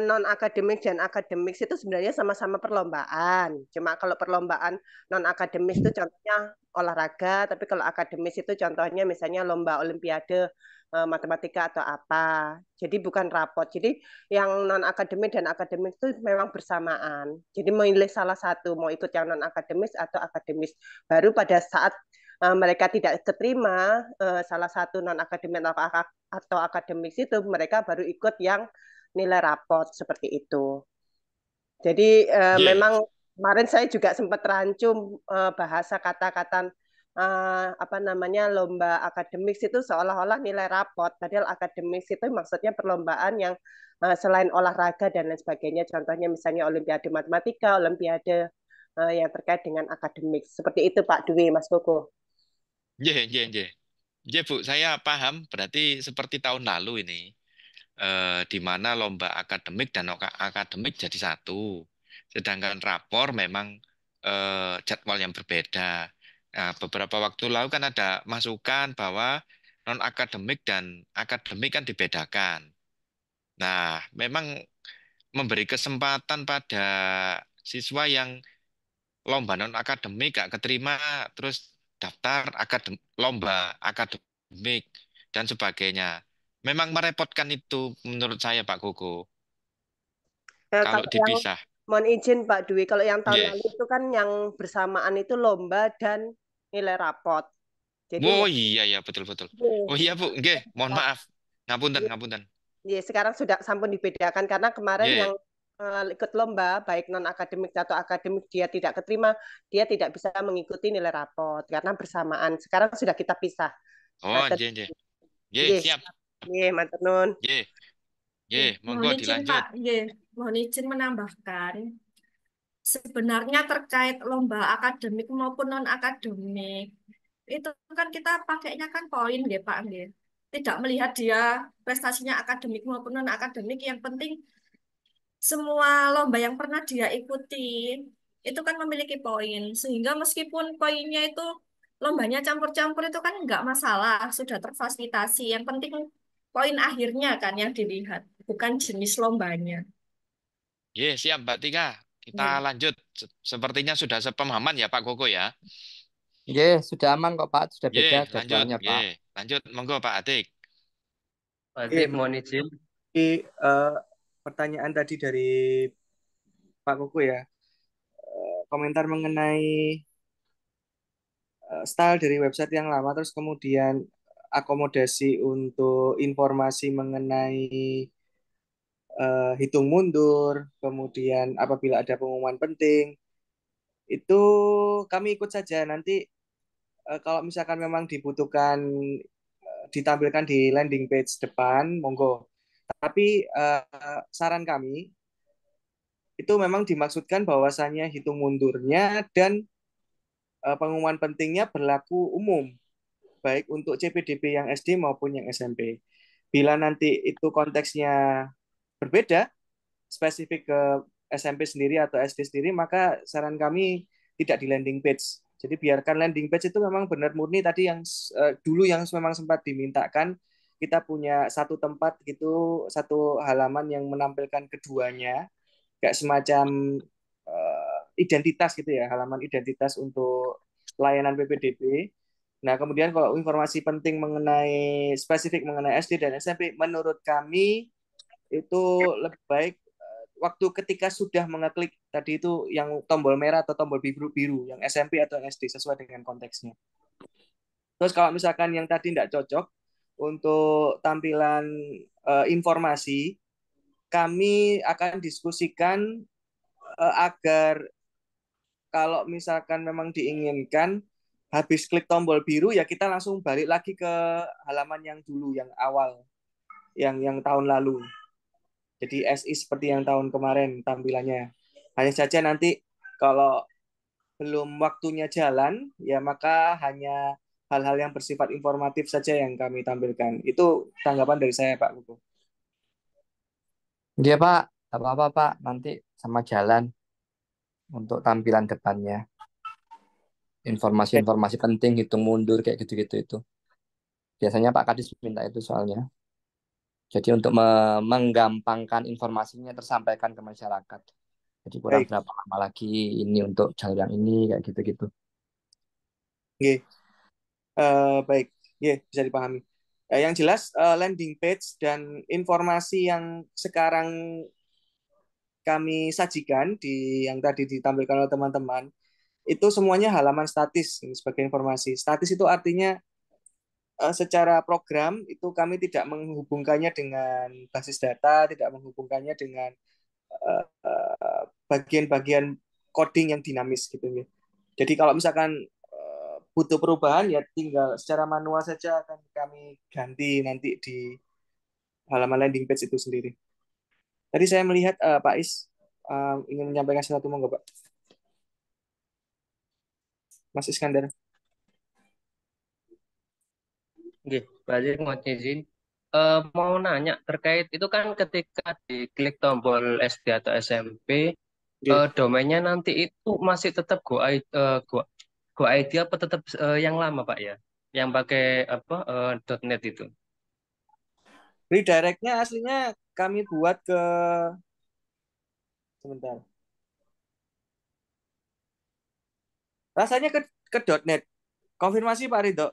non akademik dan akademik itu sebenarnya sama-sama perlombaan. Cuma kalau perlombaan non akademis itu contohnya olahraga, tapi kalau akademis itu contohnya misalnya lomba olimpiade matematika atau apa. Jadi bukan rapot. Jadi yang non akademik dan akademik itu memang bersamaan. Jadi memilih salah satu mau ikut yang non akademis atau akademis. Baru pada saat mereka tidak keterima salah satu non akademik atau akademis itu mereka baru ikut yang nilai rapot seperti itu. Jadi memang kemarin saya juga sempat terancum bahasa kata-kata apa namanya lomba akademis itu seolah-olah nilai rapot. Padahal akademis itu maksudnya perlombaan yang selain olahraga dan lain sebagainya. Contohnya misalnya olimpiade matematika, olimpiade yang terkait dengan akademik. Seperti itu Pak Dwi, Mas Koko. Bu, saya paham. Berarti seperti tahun lalu ini, di mana lomba akademik dan akademik jadi satu. Sedangkan rapor memang jadwal yang berbeda. Nah, beberapa waktu lalu kan ada masukan bahwa non akademik dan akademik kan dibedakan. Nah, memang memberi kesempatan pada siswa yang lomba non akademik gak keterima, terus daftar lomba akademik dan sebagainya. Memang merepotkan itu menurut saya Pak Koko. Kalau Kalau yang dipisah. mohon izin Pak Dwi, kalau yang tahun lalu Yes. itu kan yang bersamaan itu lomba dan nilai rapot. Jadi Oh iya ya betul. Oh iya Bu, nggih, mohon maaf. Iya, Ngapunten. iya, sekarang sudah sampun dibedakan karena kemarin Nggih. yang ikut lomba baik non akademik atau akademik dia tidak keterima, dia tidak bisa mengikuti nilai rapot karena bersamaan. Sekarang sudah kita pisah. Oh, nggih. Nggih, Nggih, siap. nggih, matur nuwun. Nggih, monggo Mohon izin dilanjut. Pak, mohon izin menambahkan. Sebenarnya terkait lomba akademik maupun non akademik itu kan kita pakainya kan poin ya Pak nggih. Tidak melihat dia prestasinya akademik maupun non akademik, yang penting semua lomba yang pernah dia ikuti itu kan memiliki poin, sehingga meskipun poinnya itu lombanya campur-campur itu kan nggak masalah, sudah terfasilitasi. Yang penting poin akhirnya kan yang dilihat, bukan jenis lombanya. Nggih, siap Mbak Tika. Kita Ya. lanjut. Sepertinya sudah sepemahaman ya Pak Koko ya. Nggih, sudah aman kok Pak, sudah beda Lanjut. jadwalnya Pak. Lanjut, monggo Pak Atik. Pak Atik, mohon izin. Pertanyaan tadi dari Pak Koko ya, komentar mengenai style dari website yang lama, terus kemudian akomodasi untuk informasi mengenai hitung mundur, kemudian apabila ada pengumuman penting, itu kami ikut saja. Nanti kalau misalkan memang dibutuhkan ditampilkan di landing page depan, monggo. Tapi saran kami itu memang dimaksudkan bahwasannya hitung mundurnya dan pengumuman pentingnya berlaku umum, baik untuk CPDB yang SD maupun yang SMP. Bila nanti itu konteksnya berbeda, spesifik ke SMP sendiri atau SD sendiri, maka saran kami tidak di landing page. Jadi biarkan landing page itu memang benar murni tadi yang dulu yang memang sempat dimintakan, kita punya satu tempat gitu, satu halaman yang menampilkan keduanya, kayak semacam identitas gitu ya, halaman identitas untuk layanan PPDB. Nah, kemudian kalau informasi penting mengenai spesifik mengenai SD dan SMP, menurut kami itu lebih baik waktu ketika sudah mengeklik tadi itu yang tombol merah atau tombol biru-biru, yang SMP atau yang SD sesuai dengan konteksnya. Terus kalau misalkan yang tadi tidak cocok untuk tampilan informasi, kami akan diskusikan agar kalau misalkan memang diinginkan habis klik tombol biru ya kita langsung balik lagi ke halaman yang dulu yang awal yang tahun lalu. Jadi SI seperti yang tahun kemarin tampilannya. Hanya saja nanti kalau belum waktunya jalan ya maka hanya hal-hal yang bersifat informatif saja yang kami tampilkan. Itu tanggapan dari saya Pak Kuku. Iya Pak, nggak apa-apa Pak, nanti sama jalan untuk tampilan depannya. Informasi-informasi penting, hitung mundur, kayak gitu-gitu itu. Biasanya Pak Kadis minta itu soalnya. Jadi untuk menggampangkan informasinya tersampaikan ke masyarakat. Jadi kurang Baik. berapa lama lagi ini untuk jalur yang ini, kayak gitu-gitu. Oke. Baik, bisa dipahami. Yang jelas landing page dan informasi yang sekarang kami sajikan di yang tadi ditampilkan oleh teman-teman itu semuanya halaman statis ini sebagai informasi. Statis itu artinya secara program itu kami tidak menghubungkannya dengan basis data, tidak menghubungkannya dengan bagian-bagian coding yang dinamis gitu ya. Jadi kalau misalkan butuh perubahan ya tinggal secara manual saja akan kami ganti nanti di halaman landing page itu sendiri. Tadi saya melihat Pak Is ingin menyampaikan sesuatu, monggo Pak. Mas Iskandar. Oke, balik mau izin. Mau nanya terkait itu kan ketika diklik tombol SD atau SMP, domainnya nanti itu masih tetap Go ID apa tetap yang lama Pak ya? Yang pakai apa .net itu? Redirectnya aslinya kami buat ke sebentar. Rasanya ke .net. Konfirmasi Pak Ridho.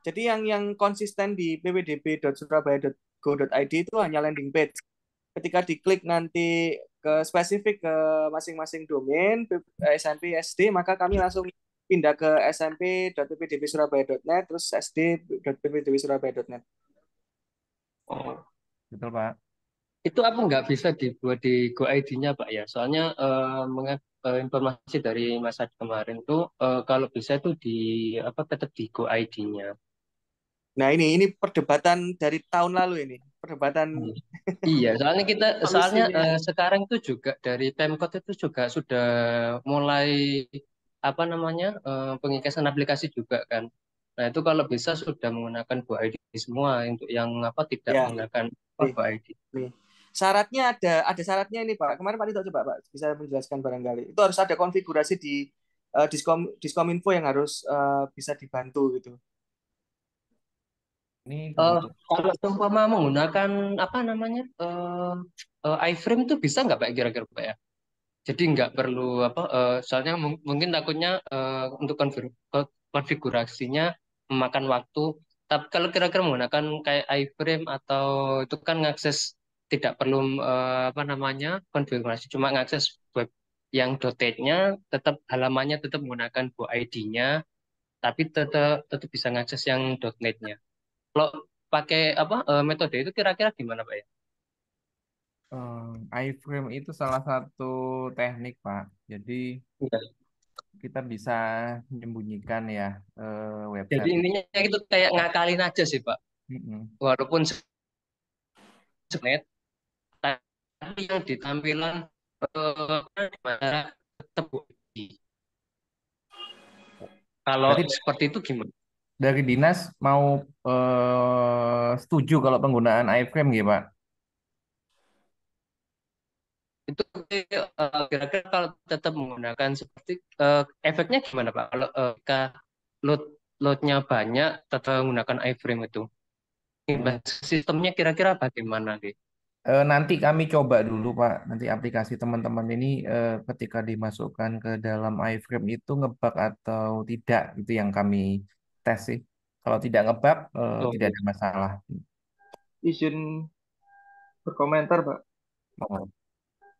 Jadi yang konsisten di ppdb.surabaya.go.id itu hanya landing page. Ketika diklik nanti ke spesifik ke masing-masing domain SMP SD maka kami langsung pindah ke smp.ppdbsurabaya.net terus sd.ppdbsurabaya.net. Oh, Betul, Pak. itu apa nggak bisa dibuat di Go ID-nya Pak ya? Soalnya informasi dari masa kemarin tuh kalau bisa itu di apa tetap di Go ID-nya. Nah ini perdebatan dari tahun lalu ini. Perdebatan Iya, soalnya solusinya. sekarang itu juga dari Pemkot itu juga sudah mulai apa namanya pengikesan aplikasi juga kan. Nah itu kalau bisa sudah menggunakan Go ID semua untuk yang apa tidak Ya, menggunakan apa nih, Go ID. nih. Syaratnya ada syaratnya ini Pak. Kemarin Pak Dito coba Pak bisa menjelaskan barangkali. Itu harus ada konfigurasi di Diskominfo yang harus bisa dibantu gitu. Ini Kalau seumpama menggunakan apa namanya iframe itu bisa nggak Pak kira-kira Pak ya? Jadi nggak perlu apa soalnya mungkin takutnya untuk konfigurasinya memakan waktu. Tapi kalau kira-kira menggunakan kayak iframe atau itu kan ngakses tidak perlu apa namanya konfigurasi, cuma ngakses web yang .net-nya tetap halamannya tetap menggunakan Go ID-nya, tapi tetap bisa ngakses yang .net-nya. Kalau pakai apa metode itu kira-kira gimana Pak ya? iframe itu salah satu teknik, Pak. Jadi Iya. kita bisa menyembunyikan ya Jadi website itu. intinya itu kayak ngakalin aja sih, Pak. Mm-mm. Walaupun senet, tapi yang di tampilan masyarakat tetap bukti. Kalau Berarti seperti itu gimana? dari dinas mau setuju kalau penggunaan iframe gitu, Pak? Itu kira-kira kalau tetap menggunakan seperti efeknya gimana Pak? Kalau load loadnya banyak tetap menggunakan iframe itu. Hmm. Sistemnya kira-kira bagaimana nih? Nanti kami coba dulu, Pak. Nanti aplikasi teman-teman ini ketika dimasukkan ke dalam iframe itu ngebug atau tidak, itu yang kami tes sih. Kalau tidak ngebug, Oh, tidak ada masalah. Izin berkomentar, Pak. Oh.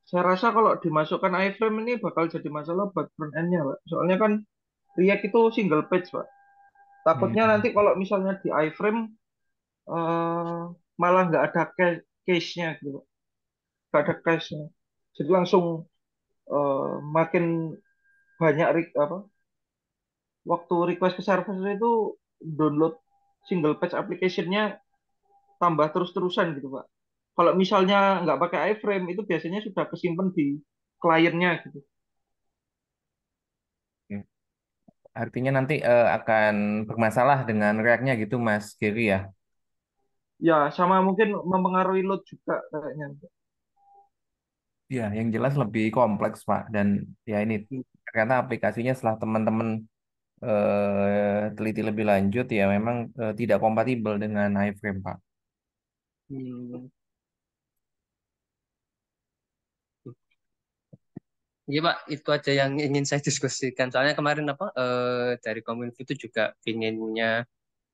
Saya rasa kalau dimasukkan iframe ini bakal jadi masalah buat front end-nya, Pak. Soalnya kan React itu single page, Pak. Takutnya Hmm. nanti kalau misalnya di iframe eh, malah nggak ada case-nya gitu, Pak. Nggak ada case-nya. Jadi langsung makin banyak apa waktu request ke server itu download single page application-nya tambah terus-terusan gitu, Pak. Kalau misalnya nggak pakai iframe itu biasanya sudah kesimpan di kliennya gitu. Artinya nanti akan bermasalah dengan React-nya gitu, Mas Giri ya? Ya, sama mungkin mempengaruhi load juga kayaknya. Ya, yang jelas lebih kompleks, Pak. Dan ya ini ternyata aplikasinya setelah teman-teman teliti lebih lanjut ya memang tidak kompatibel dengan iframe, Pak. Hmm. Iya Pak, itu aja yang ingin saya diskusikan. Soalnya kemarin apa dari Kominfo itu juga pinginnya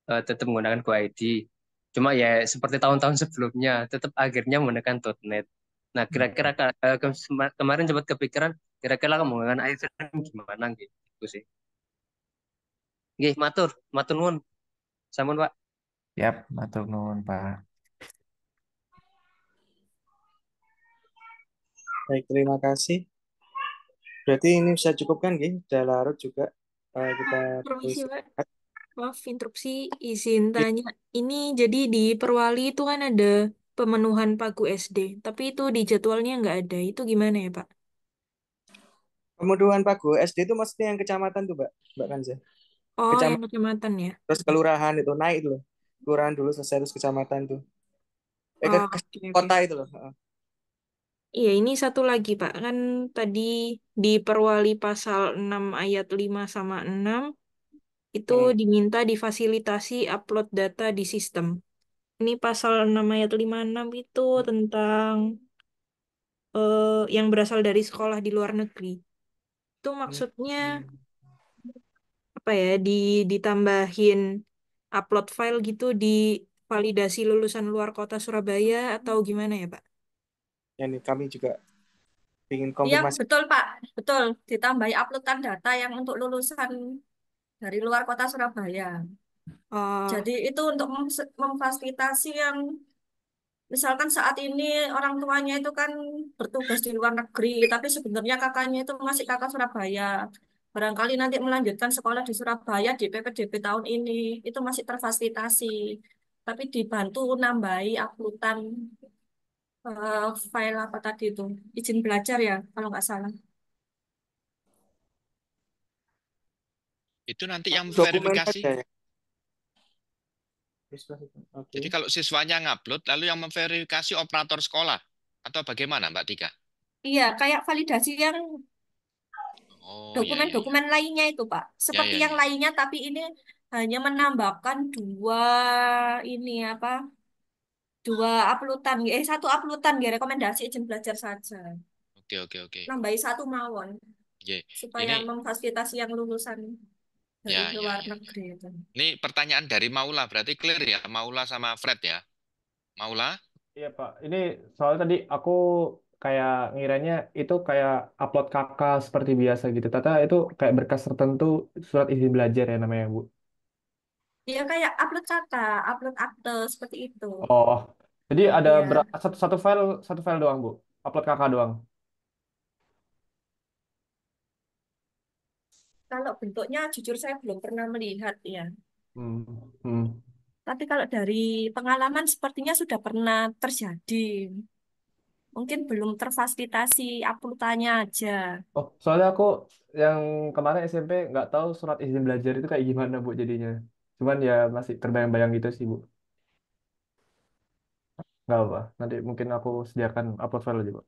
tetap menggunakan GoID. Cuma ya seperti tahun-tahun sebelumnya, tetap akhirnya menggunakan .NET. Nah, kira-kira kemarin sempat kepikiran, kira-kira kamu menggunakan iPhone gimana gitu sih. Nggih, matur, matur nuwun. Sampun, Pak. Yap, matur nuwun, Pak. Baik, terima kasih. Berarti ini bisa cukup kan, Gi? Udah larut juga. Kita Permisi, Pak. istirahat. Maaf, interupsi. Izin tanya. Ini jadi di Perwali itu kan ada pemenuhan pagu SD, tapi itu di jadwalnya nggak ada. Itu gimana ya, Pak? Pemenuhan Pago SD itu maksudnya yang kecamatan tuh, Mbak Kanza. Oh, yang Kecamatan kecamatan ya? terus kelurahan itu naik itu loh. Kelurahan dulu selesai terus kecamatan tuh. Oh, Ke oke, oke. kota itu loh. Heeh. Iya, ini satu lagi, Pak. Kan tadi di Perwali pasal 6 ayat 5 sama 6 itu Hmm. diminta difasilitasi upload data di sistem. Ini pasal 6 ayat 56 itu tentang yang berasal dari sekolah di luar negeri. Itu maksudnya apa ya? Ditambahin upload file gitu di validasi lulusan luar kota Surabaya atau gimana ya, Pak? Ya nih kami juga ingin Iya, konfirmasi. betul Pak. Betul. Ditambahi uploadan data yang untuk lulusan dari luar kota Surabaya. Oh, Jadi itu untuk memfasilitasi yang misalkan saat ini orang tuanya itu kan bertugas di luar negeri, tapi sebenarnya kakaknya itu masih kakak Surabaya. Barangkali nanti melanjutkan sekolah di Surabaya di PPDB tahun ini, itu masih terfasilitasi. Tapi dibantu nambahi uploadan file apa tadi itu, izin belajar ya, kalau nggak salah. Itu nanti yang Dokumen memverifikasi. saja ya. Oke. Jadi kalau siswanya ngupload, lalu yang memverifikasi operator sekolah atau bagaimana, Mbak Tika? Iya, kayak validasi yang Oh, ya, ya, ya. dokumen-dokumen lainnya itu, Pak. Ya, Seperti ya, yang ya. lainnya, tapi ini hanya menambahkan ini apa? Dua uploadan, satu uploadan ya rekomendasi izin belajar saja. Oke, oke, oke. Nambahi satu mawon Ye. supaya Ini, memfasilitasi yang lulusan dari ya, ya, luar ya. negeri itu. Ini pertanyaan dari Maula, berarti clear ya? Maula sama Fred ya? Maula? Iya Pak, ini soalnya tadi aku kayak ngiranya itu kayak upload kakak seperti biasa gitu. Tata itu kayak berkas tertentu surat izin belajar ya namanya Bu. Ya kayak upload kata, upload akte seperti itu. Oh, jadi ada Iya. satu file doang Bu, upload kakak doang. Kalau bentuknya jujur saya belum pernah melihat ya. Hmm. Hmm. Tapi kalau dari pengalaman sepertinya sudah pernah terjadi. Mungkin belum terfasilitasi uploadannya aja. Oh, soalnya aku yang kemarin SMP nggak tahu surat izin belajar itu kayak gimana Bu jadinya. Cuman ya masih terbayang-bayang gitu sih Bu. Nggak apa. Nanti mungkin aku sediakan upload file aja Bu.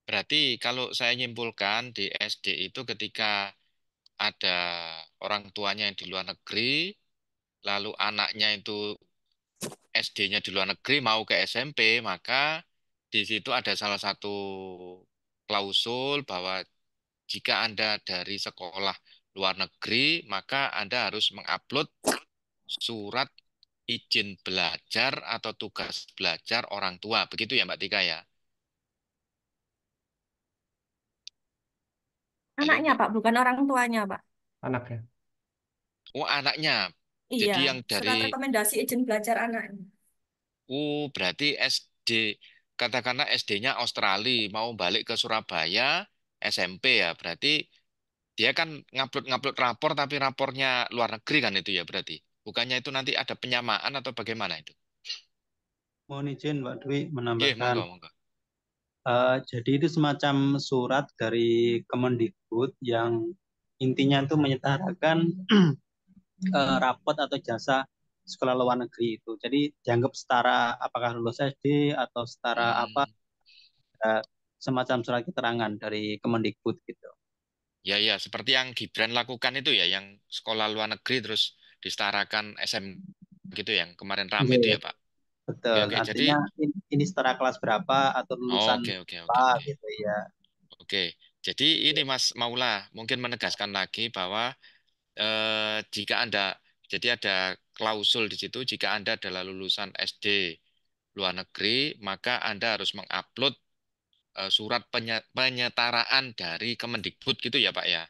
Berarti kalau saya nyimpulkan di SD itu ketika ada orang tuanya yang di luar negeri, lalu anaknya itu SD-nya di luar negeri mau ke SMP, maka di situ ada salah satu klausul bahwa jika Anda dari sekolah luar negeri, maka Anda harus mengupload surat izin belajar atau tugas belajar orang tua. Begitu ya Mbak Tika ya? Halo Anaknya, Mbak. Pak, bukan orang tuanya, Pak. Anaknya. Oh anaknya. Iya, Jadi yang surat dari, rekomendasi izin belajar anaknya. berarti SD, katakanlah SD-nya Australia, mau balik ke Surabaya, SMP ya. Berarti dia kan ngupload-ngupload rapor, tapi rapornya luar negeri kan itu ya berarti. Bukannya itu nanti ada penyamaan atau bagaimana itu? Mohon izin Mbak Dwi Iya, menambahkan. monggo, monggo. Jadi itu semacam surat dari Kemendikbud yang intinya itu menyetarakan rapot atau jasa sekolah luar negeri itu. Jadi dianggap setara apakah lulus SD atau setara apa, semacam surat keterangan dari Kemendikbud gitu. Ya, ya, seperti yang Gibran lakukan itu ya, yang sekolah luar negeri terus disetarakan SM gitu yang kemarin rame itu Iya, ya, Pak. Oke, betul. oke. Jadi, Artinya ini setara kelas berapa atau lulusan oke, oke, oke, apa oke. gitu ya. Oke. Jadi ini Mas Maula mungkin menegaskan lagi bahwa jika Anda, jadi ada klausul di situ, jika Anda adalah lulusan SD luar negeri, maka Anda harus mengupload surat penyetaraan dari Kemendikbud gitu ya, Pak ya.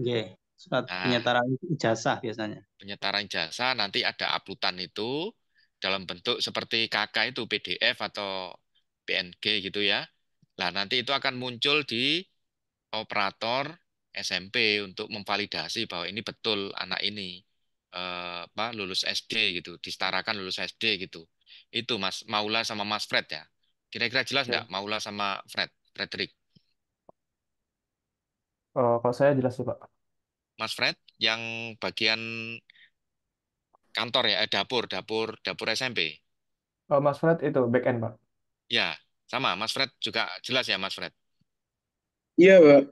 Oke, surat Nah, penyetaraan ijazah biasanya. penyetaraan jasa nanti ada uploadan itu dalam bentuk seperti KK itu PDF atau PNG gitu ya. Nah, nanti itu akan muncul di operator SMP untuk memvalidasi bahwa ini betul anak ini lulus SD gitu, disetarakan lulus SD gitu. Itu Mas Maula sama Mas Fred ya. Kira-kira jelas Ya. nggak Maula sama Frederick? Kalau saya jelas sih Pak. Mas Fred yang bagian kantor ya, dapur SMP. Mas Fred itu back end Pak. Ya, sama Mas Fred juga jelas ya Mas Fred. Iya, Pak.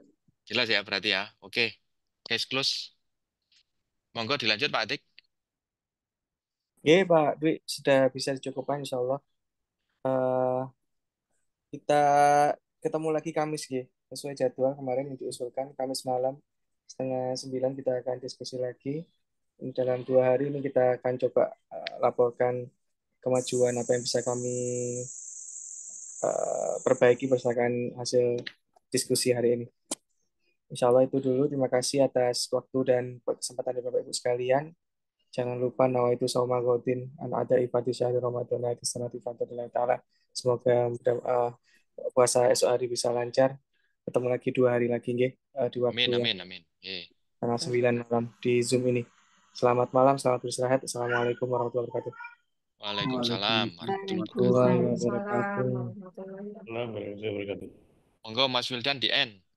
Jelas ya berarti ya. Oke. Case close. Monggo dilanjut Pak Atik. Oke, Pak Dwi, sudah bisa dicukupkan insya Allah. Eh, kita ketemu lagi Kamis, ya. Sesuai jadwal kemarin yang diusulkan, Kamis malam, 8:30 kita akan diskusi lagi. Dalam 2 hari ini kita akan coba laporkan kemajuan apa yang bisa kami perbaiki berdasarkan hasil diskusi hari ini. Insya Allah itu dulu. Terima kasih atas waktu dan kesempatan dari Bapak Ibu sekalian. Jangan lupa nawaitu sauma godin an ada ibadah syahri Ramadan di sanati fadlillahi taala. Semoga puasa esok hari bisa lancar. Ketemu lagi 2 hari lagi nggih, di waktu Amin, yang amin, amin. tanggal 9 malam di Zoom ini. Selamat malam, selamat beristirahat. Assalamualaikum warahmatullahi wabarakatuh. Waalaikumsalam warahmatullahi Waalaikumsalam wabarakatuh. warahmatullahi Waalaikumsalam warahmatullahi wabarakatuh. Monggo Mas Wildan di end.